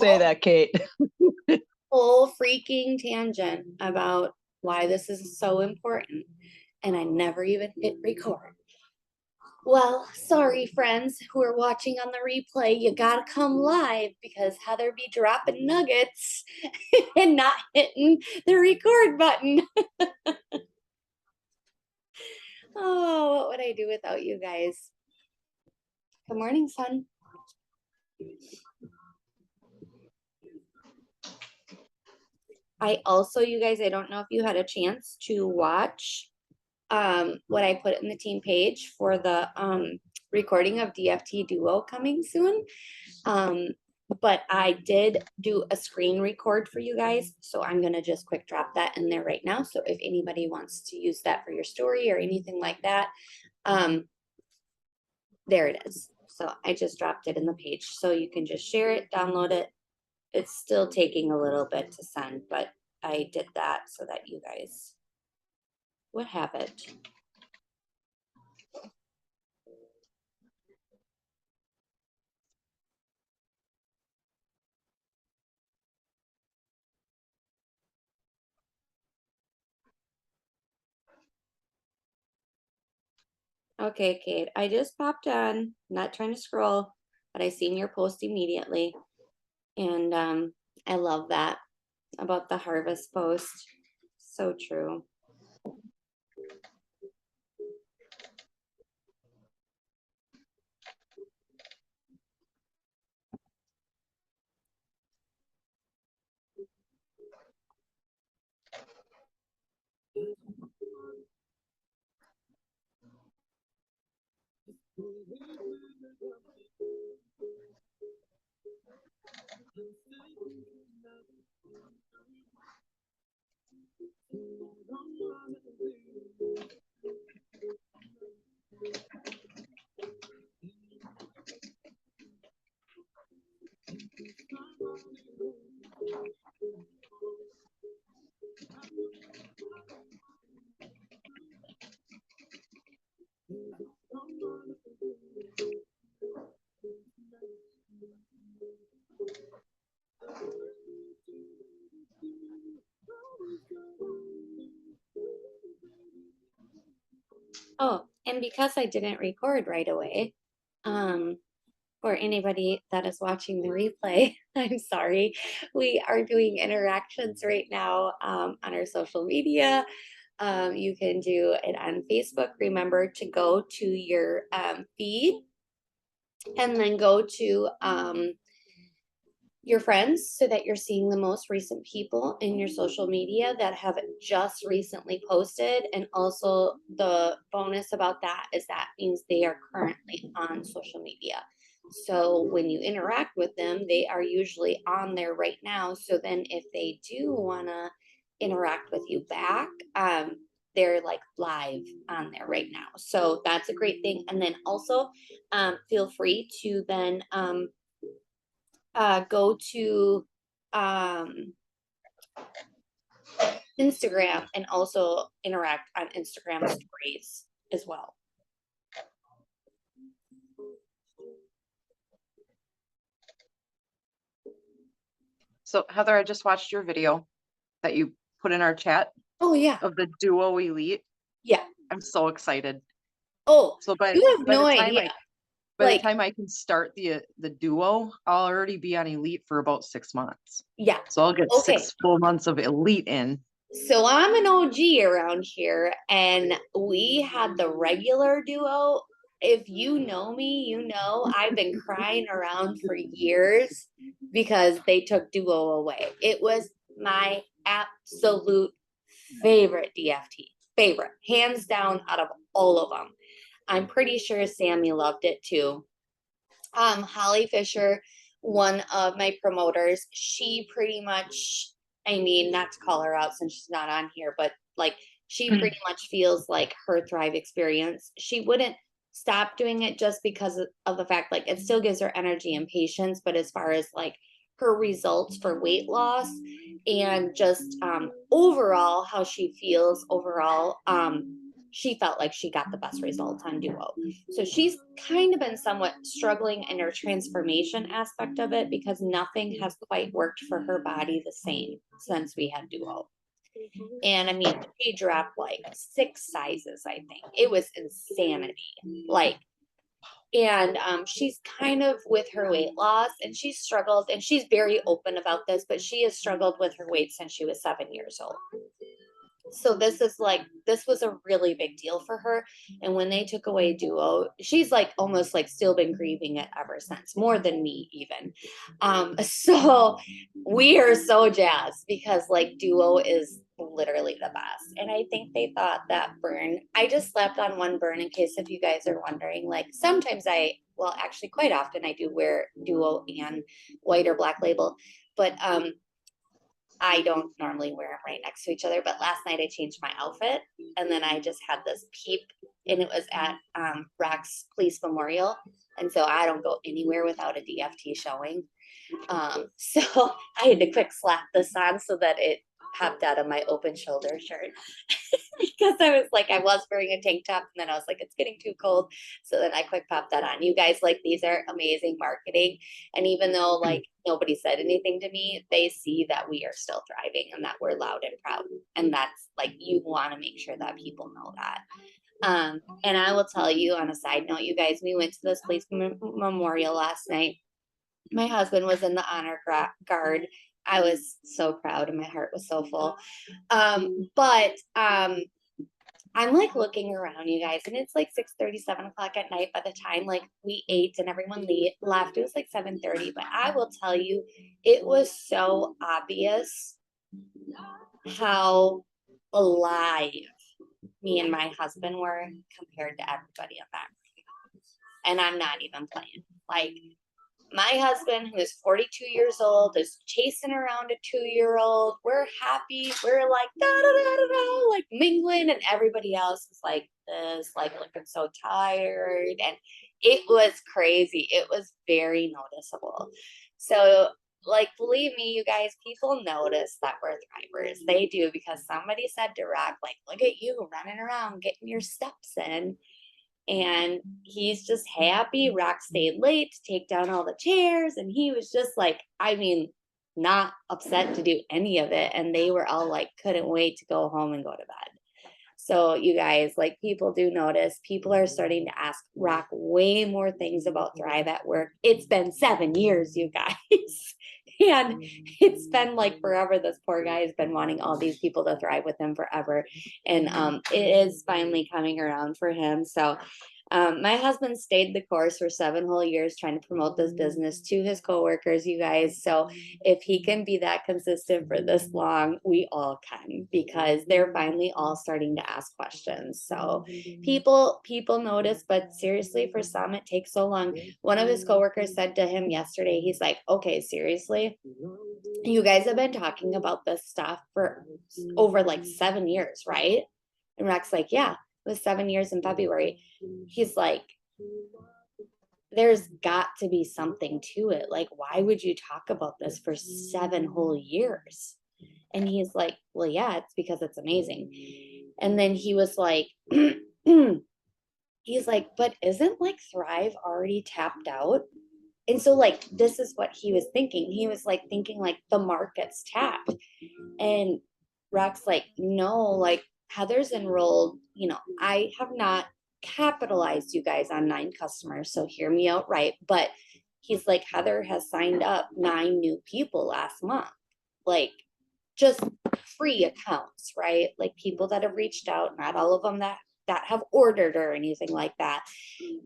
say that, Kate. Whole freaking tangent about why this is so important, and I never even hit record. Well, sorry, friends who are watching on the replay, you gotta come live because Heather be dropping nuggets and not hitting the record button. Oh, what would I do without you guys? Good morning, son. I also, you guys, I don't know if you had a chance to watch what I put in the team page for the recording of DFT Duo coming soon. But I did do a screen record for you guys, so I'm gonna just quick drop that in there right now. So if anybody wants to use that for your story or anything like that, there it is. So I just dropped it in the page, so you can just share it, download it. It's still taking a little bit to send, but I did that so that you guys would have it. Okay, Kate, I just popped on, not trying to scroll, but I seen your post immediately. And I love that about the harvest post. So true. Oh, and because I didn't record right away, for anybody that is watching the replay, I'm sorry. We are doing interactions right now on our social media. You can do it on Facebook. Remember to go to your feed and then go to your friends so that you're seeing the most recent people in your social media that have just recently posted. And also the bonus about that is that means they are currently on social media. So when you interact with them, they are usually on there right now. So then if they do want to interact with you back, they're like live on there right now. So that's a great thing. And then also feel free to then go to Instagram and also interact on Instagram stories as well. So Heather, I just watched your video that you put in our chat. Oh yeah. Of the Duo Elite. Yeah. I'm so excited. Oh, so you have no idea. By the time I can start the Duo, I'll already be on Elite for about 6 months. Yeah. So I'll get 6 full months of Elite in. So I'm an OG around here, and we had the regular Duo. If you know me, you know I've been crying around for years because they took Duo away. It was my absolute favorite DFT. Favorite. Hands down out of all of them. I'm pretty sure Sammy loved it too. Holly Fisher, one of my promoters, she pretty much, I mean, not to call her out since she's not on here, but like she pretty much feels like her Thrive experience. She wouldn't stop doing it just because of the fact like it still gives her energy and patience, but as far as like her results for weight loss and just overall how she feels overall, she felt like she got the best results on Duo. So she's kind of been somewhat struggling in her transformation aspect of it because nothing has quite worked for her body the same since we had Duo. And I mean, she dropped like 6 sizes, I think. It was insanity. Like, and she's kind of with her weight loss, and she's struggled, and she's very open about this, but she has struggled with her weight since she was 7 years old. So this was a really big deal for her. And when they took away Duo, she's like almost like still been grieving it ever since, more than me even. So we are so jazzed because like Duo is literally the best. And I think they thought that burn, I just slapped on one burn in case if you guys are wondering, like sometimes well, actually quite often I do wear Duo and white or black label, but I don't normally wear them right next to each other, but last night I changed my outfit and then I just had this peep and it was at Rock's Police Memorial. And so I don't go anywhere without a DFT showing. So I had to quick slap this on so that it popped out of my open shoulder shirt because I was wearing a tank top and then I was like, it's getting too cold. So then I quick popped that on. You guys, like, these are amazing marketing. And even though like nobody said anything to me, they see that we are still thriving and that we're loud and proud. And that's like, you want to make sure that people know that. And I will tell you on a side note, you guys, we went to this police memorial last night. My husband was in the honor guard. I was so proud and my heart was so full. But I'm like looking around, you guys, and it's like 6:30, 7 o'clock at night by the time like we ate and everyone left. It was like 7:30. But I will tell you, it was so obvious how alive me and my husband were compared to everybody at that. And I'm not even playing. Like, my husband, who is 42 years old, is chasing around a 2-year-old. We're happy. We're like, da, da, da, da, da, like mingling. And everybody else is like this, like looking so tired. And it was crazy. It was very noticeable. So, like, believe me, you guys, people notice that we're thrivers. They do, because somebody said to Rock, like, look at you running around, getting your steps in. And he's just happy. Rock stayed late to take down all the chairs. And he was just like, I mean, not upset to do any of it. And they were all like, couldn't wait to go home and go to bed. So you guys, like, people do notice. People are starting to ask Rock way more things about Thrive at Work. It's been 7 years, you guys. And it's been like forever. This poor guy has been wanting all these people to thrive with him forever. And it is finally coming around for him. So my husband stayed the course for 7 whole years trying to promote this business to his coworkers, you guys. So if he can be that consistent for this long, we all can, because they're finally all starting to ask questions. So people notice, but seriously, for some, it takes so long. One of his coworkers said to him yesterday, he's like, okay, seriously, you guys have been talking about this stuff for over like 7 years, right? And Rex like, yeah, it was 7 years in February. He's like, there's got to be something to it. Like, why would you talk about this for 7 whole years? And he's like, well, yeah, it's because it's amazing. And then he was like, he's like, but isn't like Thrive already tapped out? And so like, this is what he was thinking. He was like thinking like the market's tapped. And Rock's like, no, like Heather's enrolled, I have not capitalized you guys on 9 customers, so hear me out right. But he's like, Heather has signed up 9 new people last month, like just free accounts, right? Like people that have reached out, not all of them that have ordered or anything like that.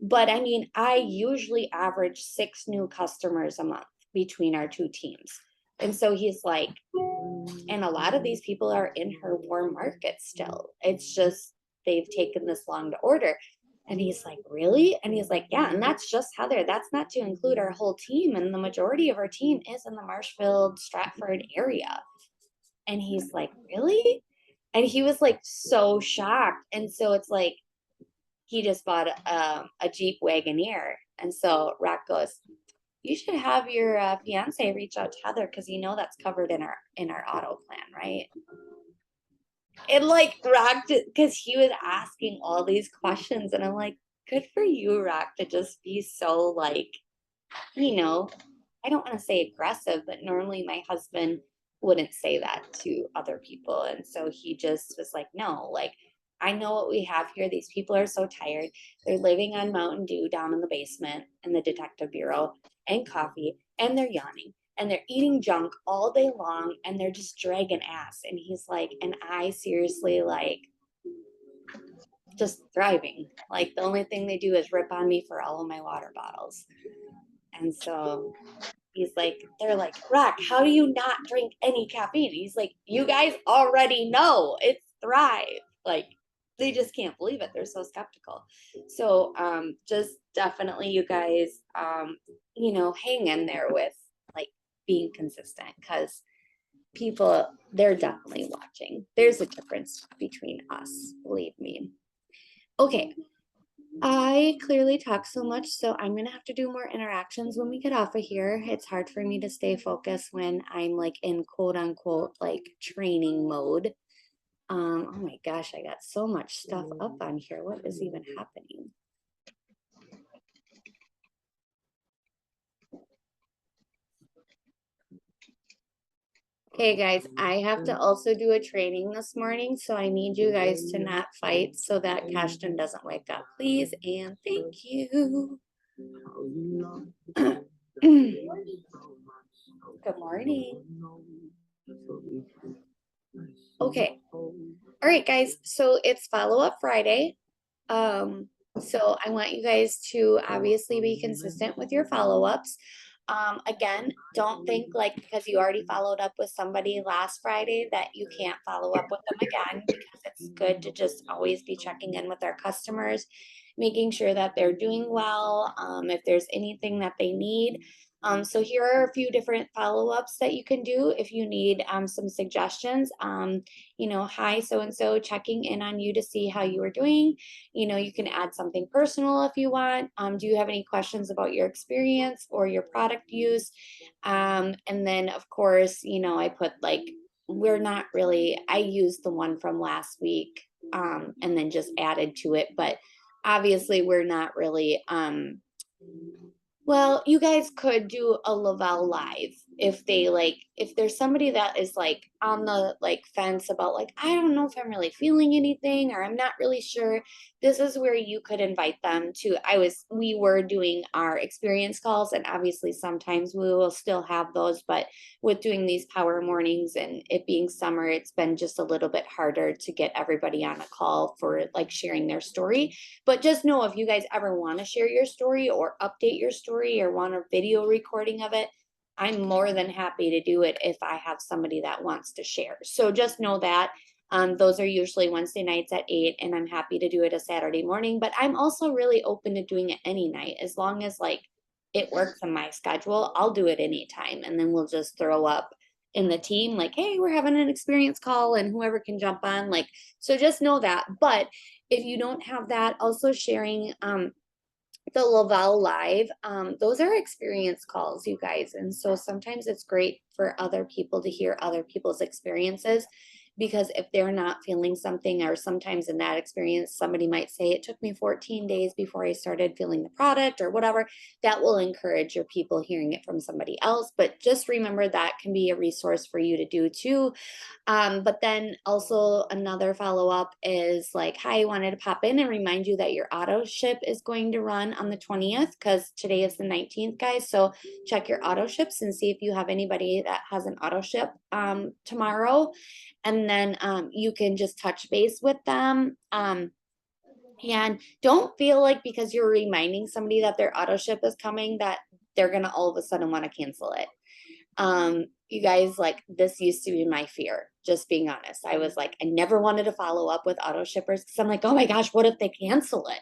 But I mean, I usually average 6 new customers a month between our 2 teams. And so he's like, and a lot of these people are in her warm market still. It's just they've taken this long to order. And he's like, really? And he's like, yeah. And that's just Heather. That's not to include our whole team. And the majority of our team is in the Marshfield, Stratford area. And he's like, really? And he was like so shocked. And so it's like, he just bought a Jeep Wagoneer. And so Rock goes, you should have your fiance reach out to Heather, because that's covered in our auto plan, right? it like rocked it because he was asking all these questions, and I'm like, good for you, Rock, to just be so like, you know, I don't want to say aggressive, but normally my husband wouldn't say that to other people. And so he just was like, no, like, I know what we have here. These people are so tired. They're living on Mountain Dew down in the basement in the detective bureau and coffee, and they're yawning and they're eating junk all day long and they're just dragging ass. And he's like, and I seriously like just thriving. Like the only thing they do is rip on me for all of my water bottles. And so he's like, they're like, Rock, how do you not drink any caffeine? He's like, you guys already know it's Thrive. Like, they just can't believe it. They're so skeptical. So just definitely you guys hang in there with like being consistent because people they're definitely watching. There's a difference between us, believe me. Okay, I clearly talk so much, so I'm gonna have to do more interactions when we get off of here. It's hard for me to stay focused when I'm like in quote unquote like training mode. Oh my gosh, I got so much stuff up on here. What is even happening? Okay, guys, I have to also do a training this morning, so I need you guys to not fight so that Cashton doesn't wake up, please, and thank you. Good morning. Okay. All right, guys. So it's follow-up Friday. So I want you guys to obviously be consistent with your follow-ups. Again, don't think like because you already followed up with somebody last Friday that you can't follow up with them again because it's good to just always be checking in with our customers, making sure that they're doing well, if there's anything that they need. So here are a few different follow-ups that you can do if you need some suggestions. Hi, so-and-so, checking in on you to see how you are doing. You can add something personal if you want. Do you have any questions about your experience or your product use? And then of course, I put like, I used the one from last week and then just added to it, but obviously we're not really well, you guys could do a Lavelle live if there's somebody that is like on the like fence about like, I don't know if I'm really feeling anything or I'm not really sure. This is where you could invite them to. We were doing our experience calls, and obviously sometimes we will still have those, but with doing these power mornings and it being summer, it's been just a little bit harder to get everybody on a call for like sharing their story. But just know if you guys ever want to share your story or update your story or want a video recording of it, I'm more than happy to do it if I have somebody that wants to share. So just know that those are usually Wednesday nights at 8, and I'm happy to do it a Saturday morning. But I'm also really open to doing it any night as long as like it works in my schedule. I'll do it anytime, and then we'll just throw up in the team like, hey, we're having an experience call, and whoever can jump on. Like, so just know that. But if you don't have that, also sharing the Lavelle Live, those are experience calls, you guys. And so sometimes it's great for other people to hear other people's experiences because if they're not feeling something, or sometimes in that experience, somebody might say, it took me 14 days before I started feeling the product or whatever, that will encourage your people hearing it from somebody else. But just remember that can be a resource for you to do too. But then also another follow up is like, hi, I wanted to pop in and remind you that your auto ship is going to run on the 20th because today is the 19th, guys. So check your auto ships and see if you have anybody that has an auto ship tomorrow. And then you can just touch base with them. And don't feel like because you're reminding somebody that their auto ship is coming that they're going to all of a sudden want to cancel it. You guys, like, this used to be my fear, just being honest. I was like, I never wanted to follow up with auto shippers because I'm like, oh my gosh, what if they cancel it?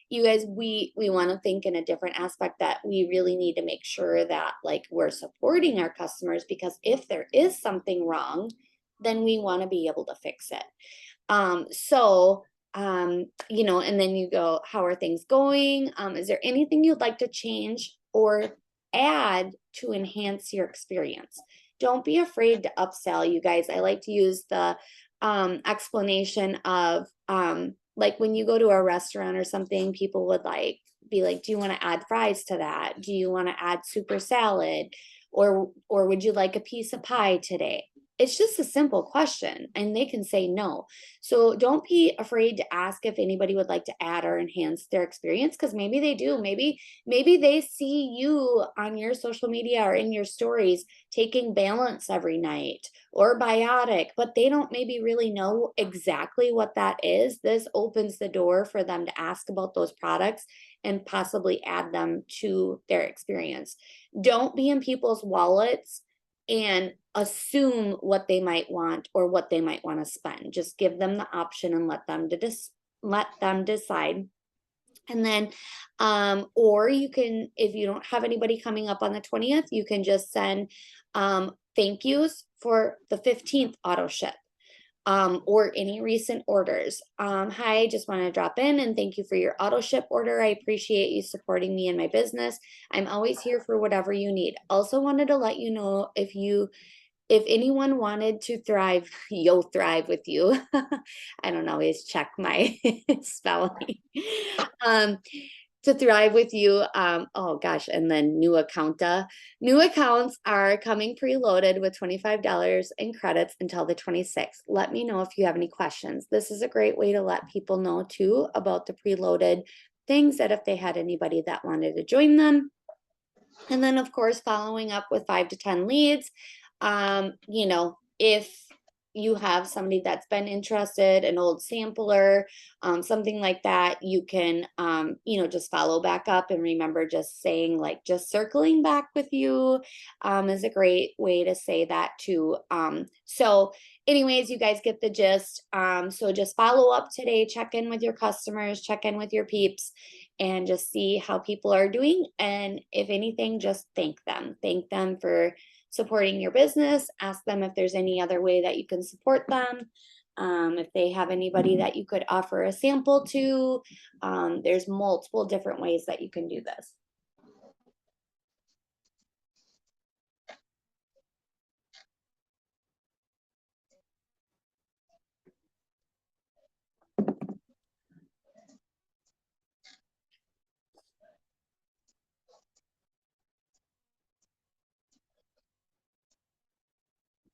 You guys, we want to think in a different aspect that we really need to make sure that like we're supporting our customers, because if there is something wrong, then we want to be able to fix it. And then you go, how are things going? Is there anything you'd like to change or add to enhance your experience? Don't be afraid to upsell, you guys. I like to use the explanation of like when you go to a restaurant or something, people would like be like, do you want to add fries to that? Do you want to add super salad? Or would you like a piece of pie today? It's just a simple question and they can say no. So don't be afraid to ask if anybody would like to add or enhance their experience, because maybe they do. Maybe they see you on your social media or in your stories taking Balance every night or Biotic, but they don't maybe really know exactly what that is. This opens the door for them to ask about those products and possibly add them to their experience. Don't be in people's wallets and assume what they might want or what they might want to spend. Just give them the option and let them decide. And then or you can, if you don't have anybody coming up on the 20th, you can just send thank yous for the 15th auto ship. Or any recent orders. Hi, just want to drop in and thank you for your auto ship order. I appreciate you supporting me in my business. I'm always here for whatever you need. Also wanted to let you know, if anyone wanted to thrive, you'll thrive with you. I don't always check my spelling. Um, to thrive with you. Oh gosh, and then new accounts are coming preloaded with $25 in credits until the 26th. Let me know if you have any questions. This is a great way to let people know too about the preloaded things, that if they had anybody that wanted to join them. And then of course, following up with 5 to 10 leads. If you have somebody that's been interested, an old sampler, something like that, you can, just follow back up and remember just saying like, just circling back with you is a great way to say that too. So anyways, you guys get the gist. So just follow up today, check in with your customers, check in with your peeps, and just see how people are doing. And if anything, just thank them for supporting your business. Ask them if there's any other way that you can support them. If they have anybody that you could offer a sample to, there's multiple different ways that you can do this.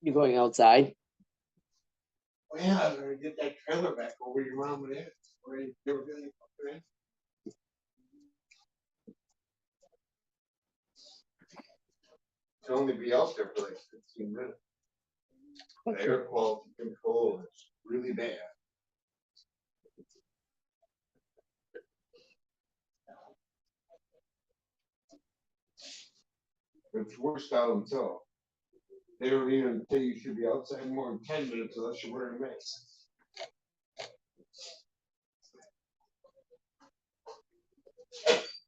You going outside? Oh, yeah, I'm gonna get that trailer back over your mom and aunt. They were gonna put it in. To only be out there for like 15 minutes. The air quality control is really bad. It's worse out until they don't even say you should be outside more than 10 minutes unless you're wearing a mask.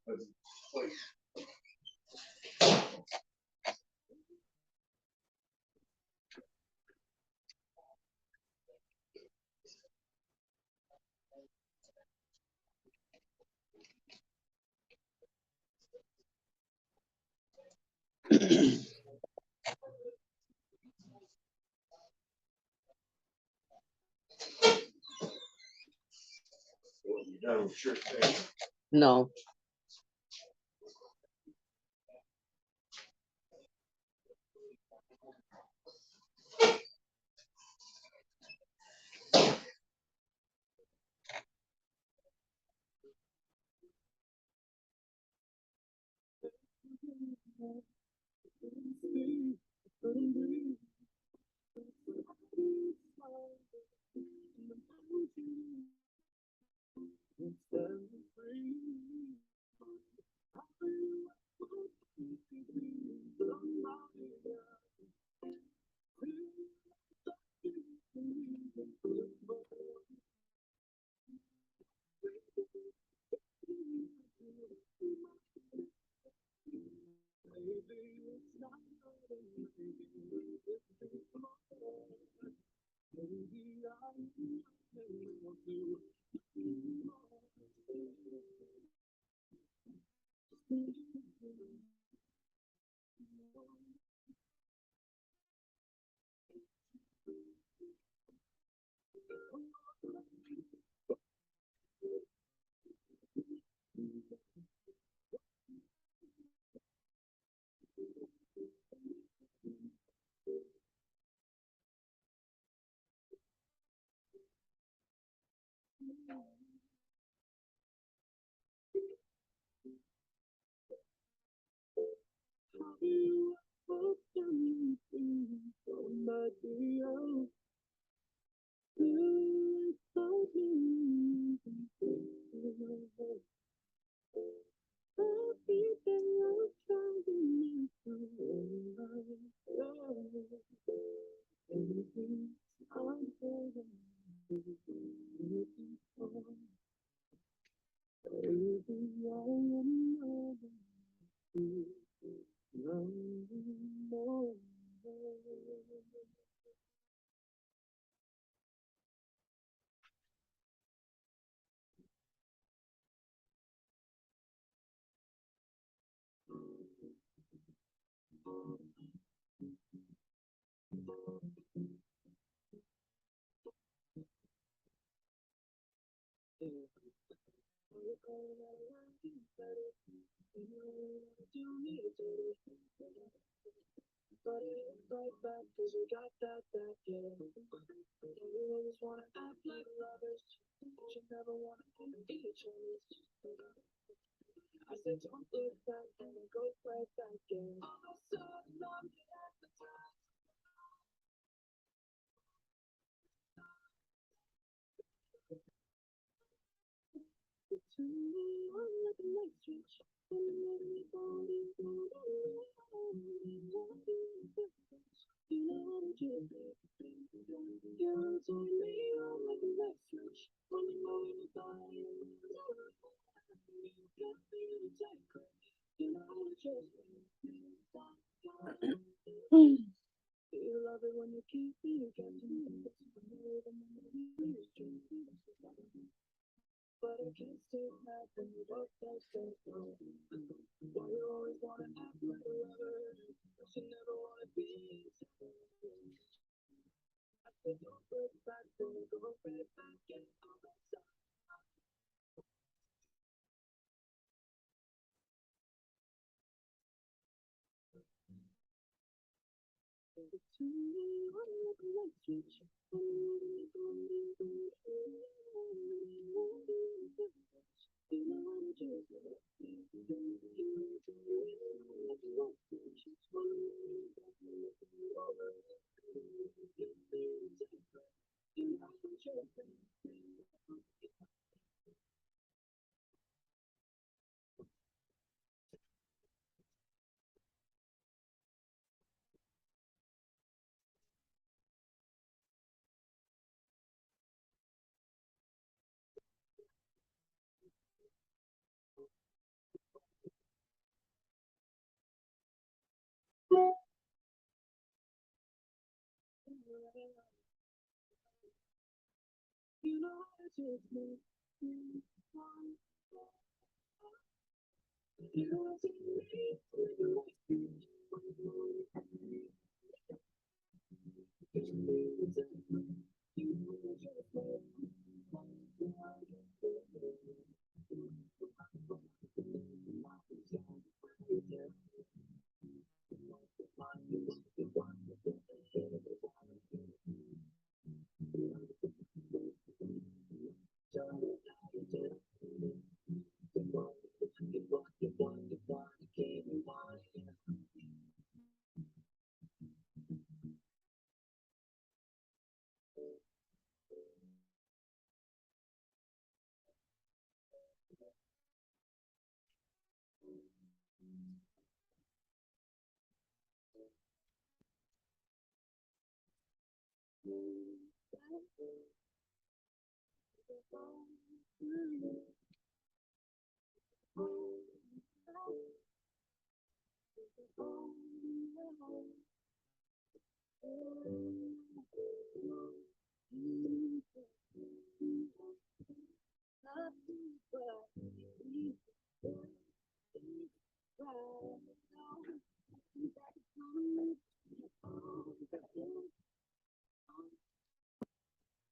Like, you done with shirt thing. No.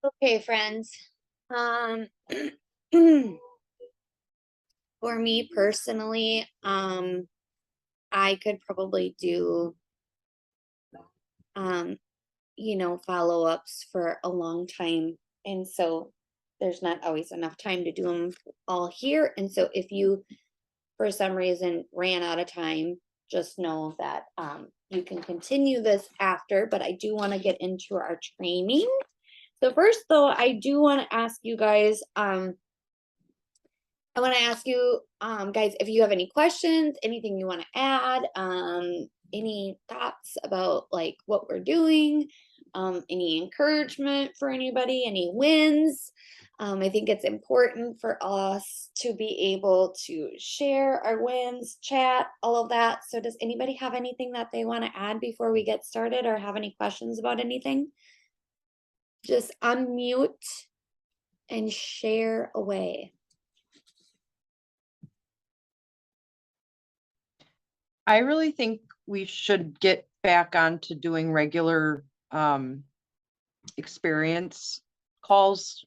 Okay, friends. For me personally, I could probably do, follow-ups for a long time. And so there's not always enough time to do them all here. And so if you, for some reason, ran out of time, just know that you can continue this after, but I do want to get into our training. So first though, I do want to ask you guys, I want to ask you guys, if you have any questions, anything you want to add, any thoughts about like what we're doing, any encouragement for anybody, any wins. I think it's important for us to be able to share our wins, chat, all of that. So does anybody have anything that they want to add before we get started or have any questions about anything? Just unmute and share away. I really think we should get back onto doing regular experience calls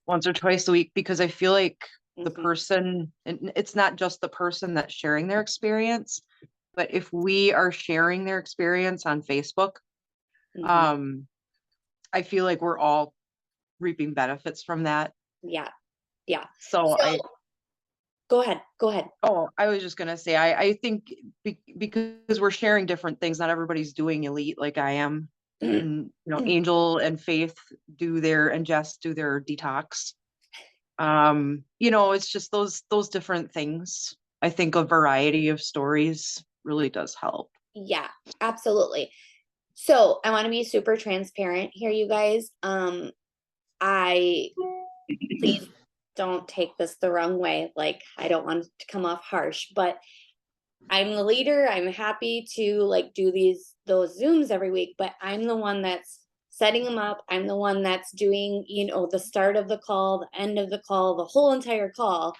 once or twice a week, because I feel like the Mhm. person, and it's not just the person that's sharing their experience, but if we are sharing their experience on Facebook, Mhm. I feel like we're all reaping benefits from that. Yeah, yeah. So So go ahead, go ahead. I was just gonna say, I think because we're sharing different things, not everybody's doing elite like I am. And, Angel and Faith and Jess do their detox. It's just those different things. I think a variety of stories really does help. Yeah, absolutely. So I want to be super transparent here, you guys. I please don't take this the wrong way. Like, I don't want it to come off harsh, but I'm the leader. I'm happy to like do those Zooms every week, but I'm the one that's setting them up. I'm the one that's doing, the start of the call, the end of the call, the whole entire call.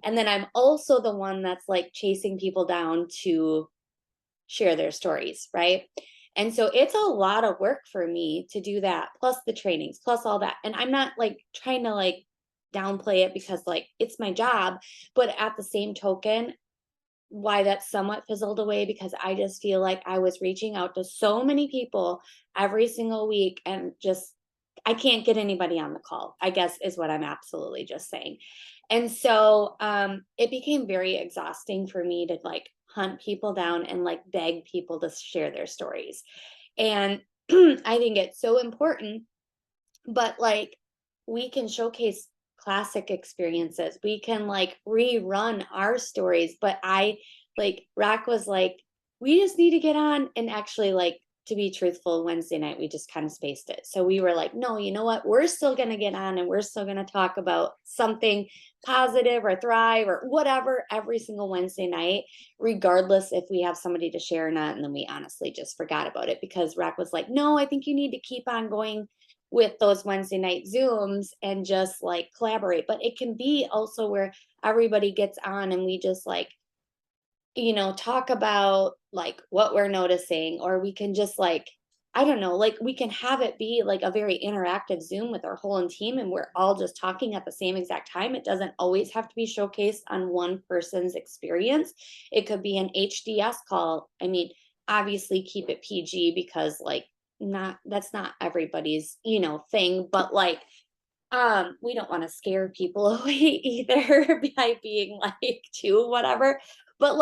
And then I'm also the one that's like chasing people down to share their stories, right? And so it's a lot of work for me to do that, plus the trainings, plus all that. And I'm not like trying to like downplay it because like it's my job, but at the same token, why that somewhat fizzled away because I just feel like I was reaching out to so many people every single week and just I can't get anybody on the call, I guess is what I'm absolutely just saying. And so it became very exhausting for me to like hunt people down and like beg people to share their stories. And I think it's so important, but like we can showcase classic experiences. We can like rerun our stories, but Rack was like, we just need to get on. And actually, like, to be truthful, Wednesday night, we just kind of spaced it. So we were like, no, you know what? We're still going to get on and we're still going to talk about something positive or thrive or whatever every single Wednesday night, regardless if we have somebody to share or not. And then we honestly just forgot about it because Rack was like, no, I think you need to keep on going with those Wednesday night Zooms and just like collaborate. But it can be also where everybody gets on and we just like, talk about like what we're noticing, or we can just like, I don't know, like we can have it be like a very interactive Zoom with our whole team and we're all just talking at the same exact time. It doesn't always have to be showcased on one person's experience. It could be an HDS call. I mean, obviously keep it PG because like that's not everybody's, thing, but like we don't want to scare people away either by being like too whatever, but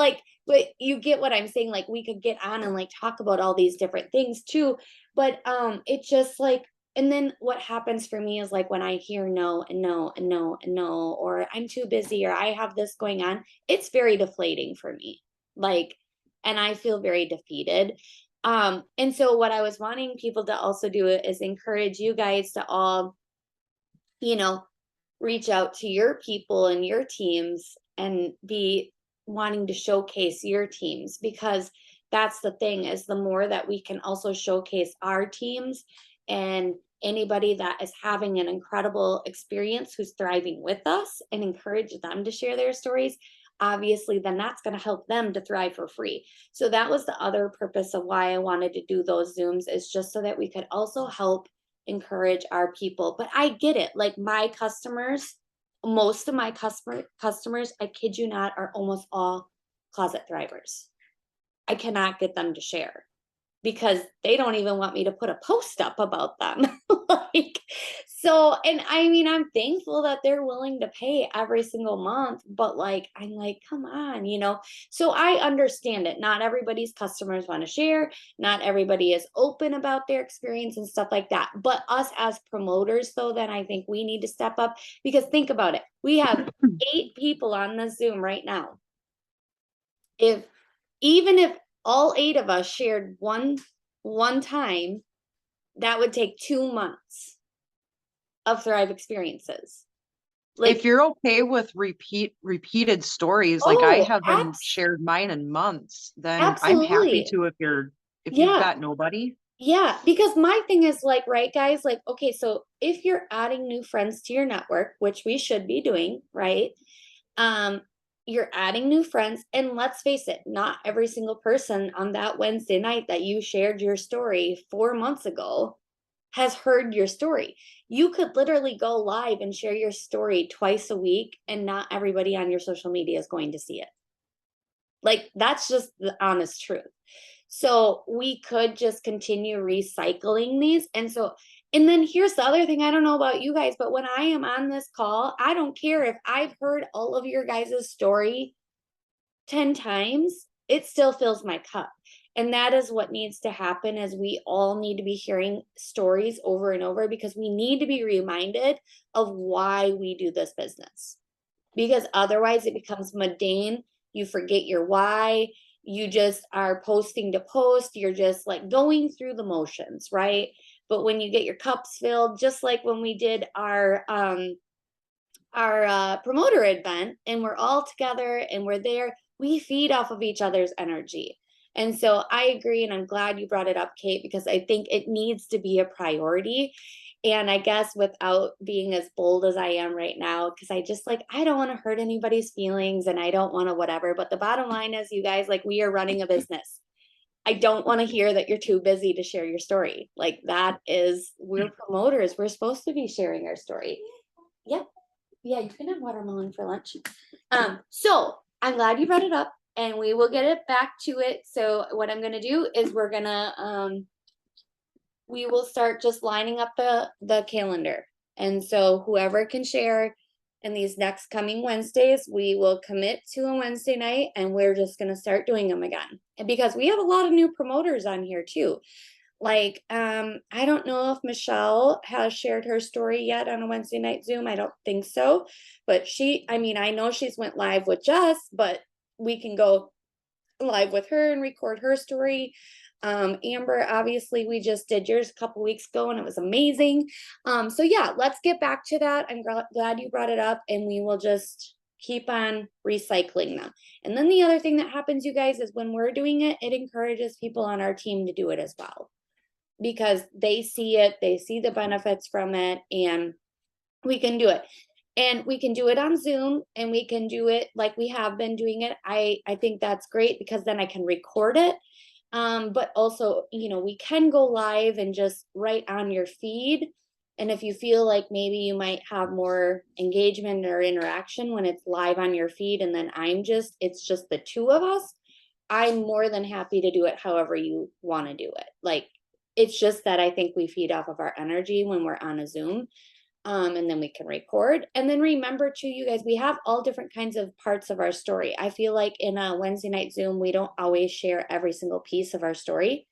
you get what I'm saying. Like we could get on and like talk about all these different things too, but it just like, and then what happens for me is like when I hear no and no and no and no, or I'm too busy or I have this going on, it's very deflating for me, like, and I feel very defeated. And so what I was wanting people to also do is encourage you guys to all, you know, reach out to your people and your teams and be wanting to showcase your teams, because that's the thing, is the more that we can also showcase our teams and anybody that is having an incredible experience who's thriving with us and encourage them to share their stories, obviously then that's going to help them to thrive for free. So that was the other purpose of why I wanted to do those Zooms, is just so that we could also help encourage our people. But I get it. Like my customers, most of my customers, I kid you not, are almost all closet thrivers. I cannot get them to share because they don't even want me to put a post up about them. Like, so, and I mean, I'm thankful that they're willing to pay every single month, but like, I'm like, come on, So I understand it. Not everybody's customers want to share. Not everybody is open about their experience and stuff like that. But us as promoters, though, then I think we need to step up, because think about it. We have 8 people on the Zoom right now. Even if all 8 of us shared one time, that would take 2 months. of Thrive experiences. If you're okay with repeated stories, like I Oh, haven't shared mine in months, then I'm happy absolutely. to if you've Yeah. got nobody. Yeah, because my thing is like, right, guys, like, okay, so if you're adding new friends to your network, which we should be doing, right? You're adding new friends, and let's face it, not every single person on that Wednesday night that you shared your story 4 months ago has heard your story. You could literally go live and share your story twice a week, and not everybody on your social media is going to see it. Like, that's just the honest truth. So we could just continue recycling these. And then here's the other thing. I don't know about you guys, but when I am on this call, I don't care if I've heard all of your guys' story 10 times, it still fills my cup. And that is what needs to happen, is we all need to be hearing stories over and over, because we need to be reminded of why we do this business. Because otherwise it becomes mundane. You forget your why. You just are posting to post. You're just like going through the motions, right? But when you get your cups filled, just like when we did our promoter event and we're all together and we're there, we feed off of each other's energy. And so I agree, and I'm glad you brought it up, Kate, because I think it needs to be a priority. And I guess without being as bold as I am right now, because I don't want to hurt anybody's feelings, and I don't want to whatever. But the bottom line is, you guys, like, we are running a business. I don't want to hear that you're too busy to share your story. Like, we're promoters. We're supposed to be sharing our story. Yep. Yeah, you can have watermelon for lunch. So I'm glad you brought it up, and we will get it back to it. So what I'm gonna do is we will start just lining up the calendar. And so whoever can share in these next coming Wednesdays, we will commit to a Wednesday night, and we're just gonna start doing them again. And because we have a lot of new promoters on here too. Like, I don't know if Michelle has shared her story yet on a Wednesday night Zoom. I don't think so. But I know she's went live with Jess, but we can go live with her and record her story. Amber, obviously we just did yours a couple weeks ago and it was amazing. So yeah, let's get back to that. I'm glad you brought it up, and we will just keep on recycling them. And then the other thing that happens, you guys, is when we're doing it, it encourages people on our team to do it as well, because they see it, they see the benefits from it, and we can do it. And we can do it on Zoom, and we can do it like we have been doing it. I think that's great, because then I can record it. But also, we can go live and just write on your feed. And if you feel like maybe you might have more engagement or interaction when it's live on your feed, and then it's just the two of us, I'm more than happy to do it however you want to do it. Like, it's just that I think we feed off of our energy when we're on a Zoom. And then we can record. And then remember too, you guys, we have all different kinds of parts of our story. I feel like in a Wednesday night Zoom, we don't always share every single piece of our story.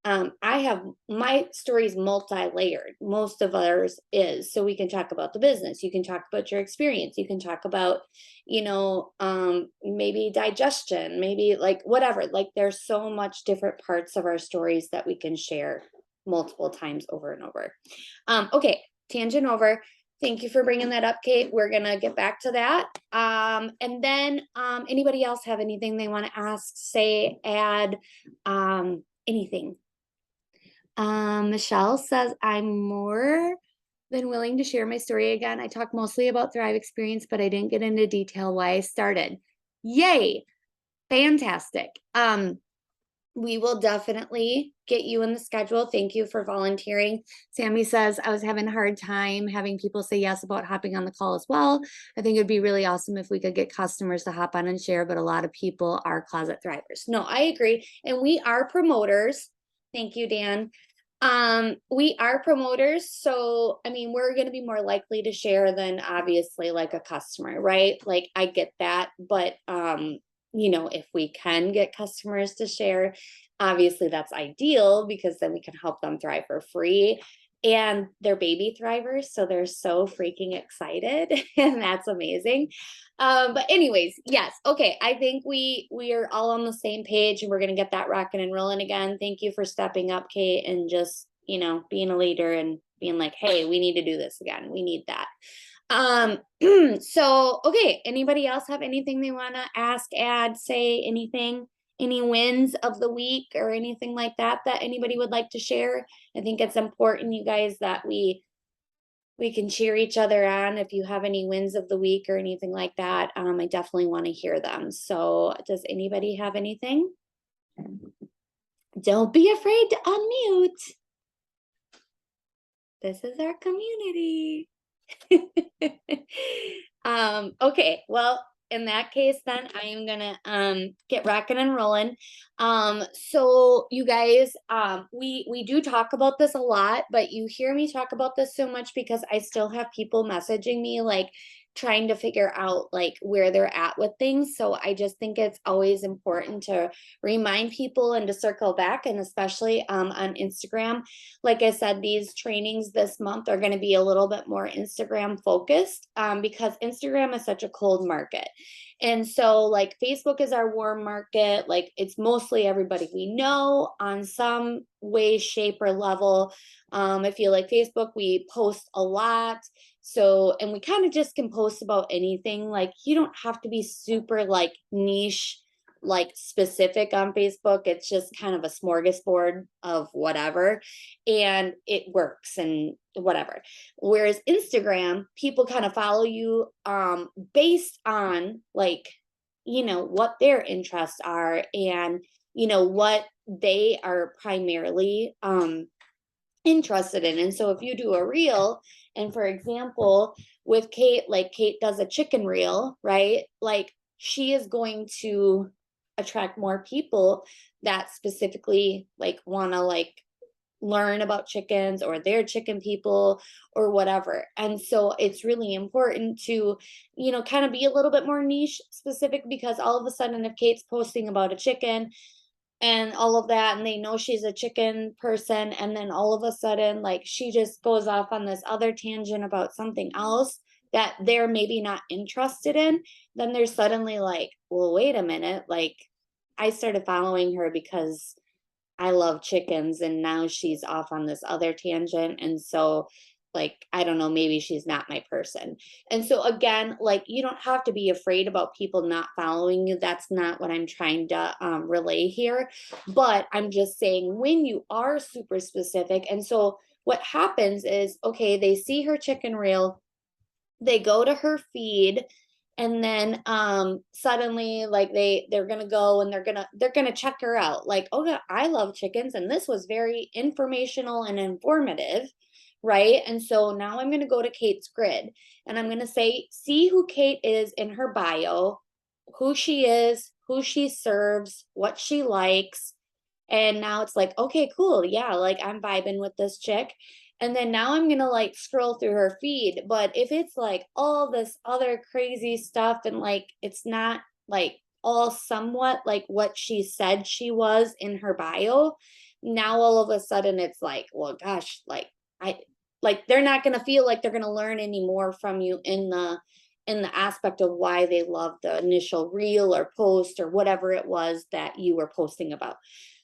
My story's multi-layered. Most of ours is. So we can talk about the business. You can talk about your experience. You can talk about, maybe digestion, maybe like whatever. Like, there's so much different parts of our stories that we can share multiple times over and over. Okay, tangent over. Thank you for bringing that up, Kate. We're going to get back to that. And then anybody else have anything they want to ask, say, add, anything? Michelle says, I'm more than willing to share my story again. I talked mostly about Thrive experience, but I didn't get into detail why I started. Yay. Fantastic. We will definitely get you in the schedule. Thank you for volunteering. Sammy says, I was having a hard time having people say yes about hopping on the call as well. I think it'd be really awesome if we could get customers to hop on and share, but a lot of people are closet thrivers. No, I agree. And we are promoters. Thank you, Dan. We are promoters. So, we're going to be more likely to share than obviously like a customer, right? Like, I get that, but, if we can get customers to share, obviously that's ideal, because then we can help them thrive for free, and they're baby thrivers. So they're so freaking excited and that's amazing. But anyways, yes. Okay. I think we are all on the same page, and we're going to get that rocking and rolling again. Thank you for stepping up, Kate, and just, being a leader and being like, hey, we need to do this again. We need that. So, okay, anybody else have anything they want to ask, add, say, anything, any wins of the week or anything like that anybody would like to share? I think it's important, you guys, that we can cheer each other on. If you have any wins of the week or anything like that, I definitely want to hear them. So does anybody have anything? Don't be afraid to unmute. This is our community. Okay, well, in that case, then I am gonna get rocking and rolling. So you guys, we do talk about this a lot, but you hear me talk about this so much because I still have people messaging me like trying to figure out like where they're at with things. So I just think it's always important to remind people and to circle back, and especially on Instagram. Like I said, these trainings this month are going to be a little bit more Instagram focused, because Instagram is such a cold market. And so like Facebook is our warm market. Like it's mostly everybody we know on some way, shape, or level. If you like Facebook, we post a lot. So, and we kind of just can post about anything. Like you don't have to be super like niche, like specific on Facebook. It's just kind of a smorgasbord of whatever, and it works and whatever. Whereas Instagram, people kind of follow you based on like, you know, what their interests are and, you know, what they are primarily interested in. And so if you do a reel, and for example, with Kate, like Kate does a chicken reel, right? Like she is going to attract more people that specifically like want to like learn about chickens or they're chicken people or whatever. And so it's really important to, you know, kind of be a little bit more niche specific, because all of a sudden if Kate's posting about a chicken and all of that, and they know she's a chicken person, and then all of a sudden like she just goes off on this other tangent about something else that they're maybe not interested in, then they're suddenly like, well, wait a minute, like I started following her because I love chickens, and now she's off on this other tangent. And so like, I don't know, maybe she's not my person. And so again, like you don't have to be afraid about people not following you. That's not what I'm trying to relay here. But I'm just saying when you are super specific. And so what happens is, okay, they see her chicken reel, they go to her feed, and then suddenly like they're gonna go and they're gonna check her out, like, oh, I love chickens and this was very informational and informative, right? And so now I'm going to go to Kate's grid and I'm going to say, see who Kate is in her bio, who she is, who she serves, what she likes. And now it's like, okay, cool. Yeah, like I'm vibing with this chick. And then now I'm going to like scroll through her feed. But if it's like all this other crazy stuff and like it's not like all somewhat like what she said she was in her bio, now all of a sudden it's like, well, gosh, like they're not going to feel like they're going to learn any more from you in the aspect of why they love the initial reel or post or whatever it was that you were posting about.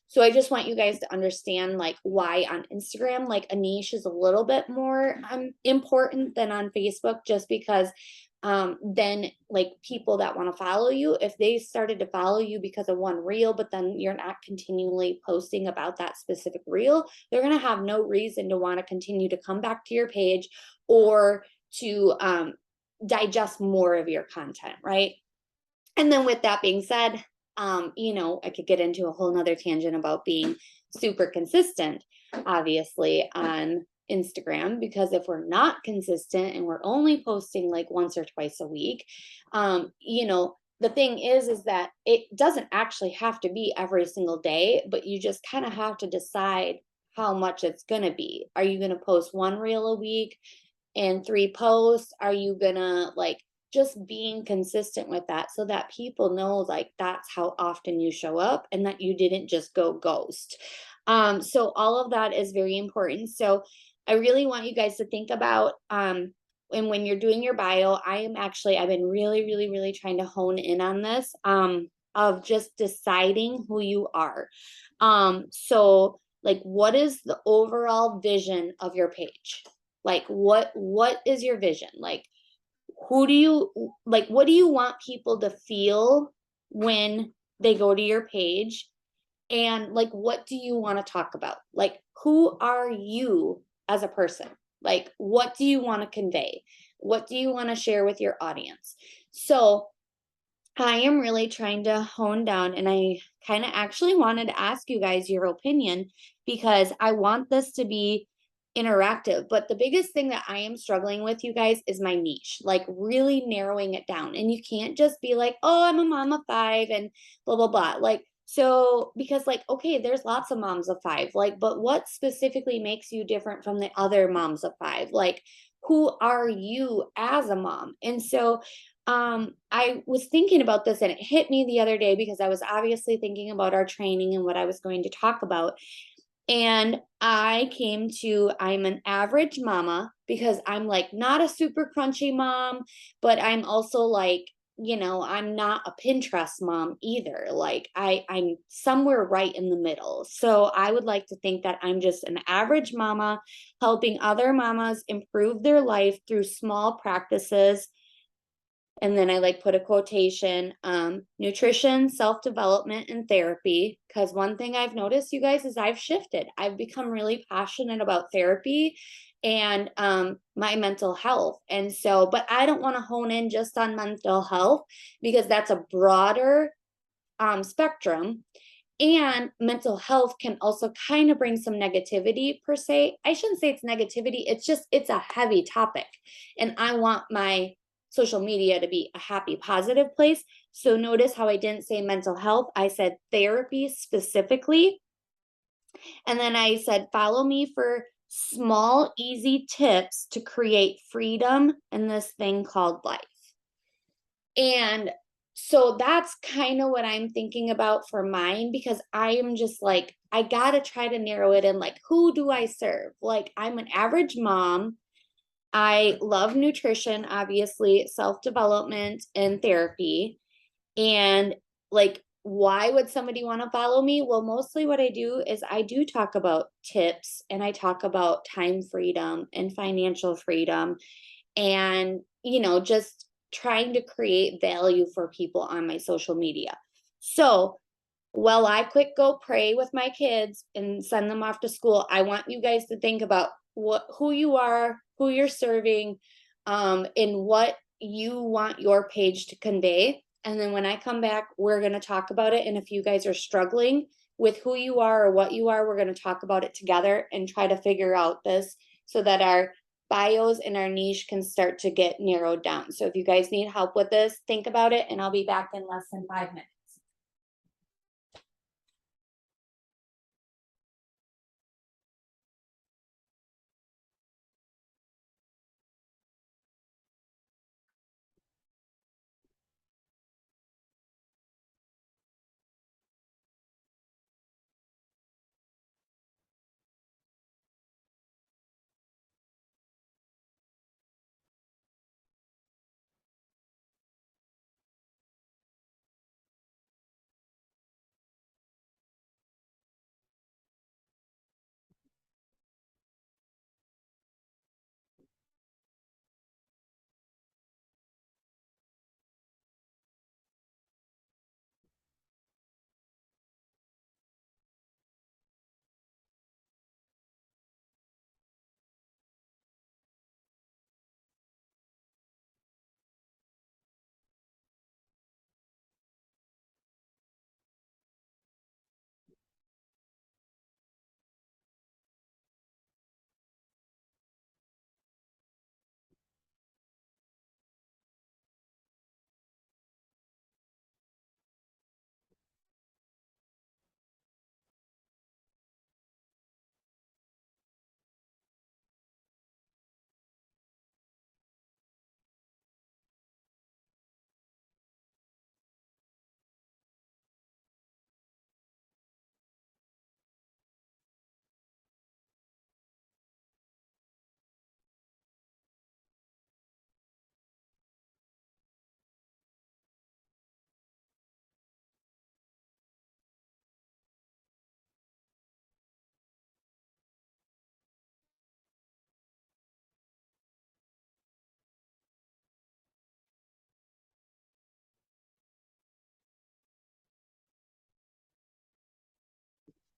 So I just want you guys to understand like why on Instagram, like a niche is a little bit more important than on Facebook, just because then like people that want to follow you, if they started to follow you because of one reel, but then you're not continually posting about that specific reel, they're going to have no reason to want to continue to come back to your page or to digest more of your content, right? And then with that being said, you know, I could get into a whole nother tangent about being super consistent, obviously, on Instagram, because if we're not consistent and we're only posting like once or twice a week, you know, the thing is that it doesn't actually have to be every single day, but you just kind of have to decide how much it's going to be. Are you going to post one reel a week and 3 posts? Are you going to like just being consistent with that so that people know like that's how often you show up and that you didn't just go ghost. So all of that is very important. So I really want you guys to think about, and when you're doing your bio, I've been really trying to hone in on this, of just deciding who you are. So Like, what is the overall vision of your page? Like, what is your vision? Like, who do you like, what do you want people to feel when they go to your page? And like, what do you want to talk about? Like, who are you as a person? Like, what do you want to convey? What do you want to share with your audience? So I am really trying to hone down, and I kind of actually wanted to ask you guys your opinion because I want this to be interactive. But the biggest thing that I am struggling with, you guys, is my niche, like really narrowing it down. And you can't just be like, oh, I'm a mom of five and blah, blah, blah. Like, so because, like, okay, there's lots of moms of five, like, but what specifically makes you different from the other moms of five? Like, who are you as a mom? And so I was thinking about this and it hit me the other day because I was obviously thinking about our training and what I was going to talk about. And I came to, I'm an average mama because I'm like not a super crunchy mom, but I'm also like, I'm not a Pinterest mom either. Like I'm somewhere right in the middle. So I would like to think that I'm just an average mama helping other mamas improve their life through small practices. And then I like put a quotation, nutrition, self-development, and therapy. Because one thing I've noticed, you guys, is I've shifted. I've become really passionate about therapy and my mental health. And so, but I don't want to hone in just on mental health because that's a broader spectrum. And mental health can also kind of bring some negativity per se. I shouldn't say it's negativity. It's a heavy topic. And I want my social media to be a happy, positive place. So notice how I didn't say mental health. I said therapy specifically. And then I said, follow me for small, easy tips to create freedom in this thing called life. And so that's kind of what I'm thinking about for mine because I am just like, I got to try to narrow it in. Like, who do I serve? Like, I'm an average mom. I love nutrition, obviously, self-development and therapy. And like, why would somebody want to follow me? Well, mostly what I do is I do talk about tips and I talk about time freedom and financial freedom and, just trying to create value for people on my social media. So while I quick go pray with my kids and send them off to school, I want you guys to think about who you are, who you're serving, and what you want your page to convey. And then when I come back, we're going to talk about it. And if you guys are struggling with who you are or what you are, we're going to talk about it together and try to figure out this so that our bios and our niche can start to get narrowed down. So if you guys need help with this, think about it, and I'll be back in less than 5 minutes.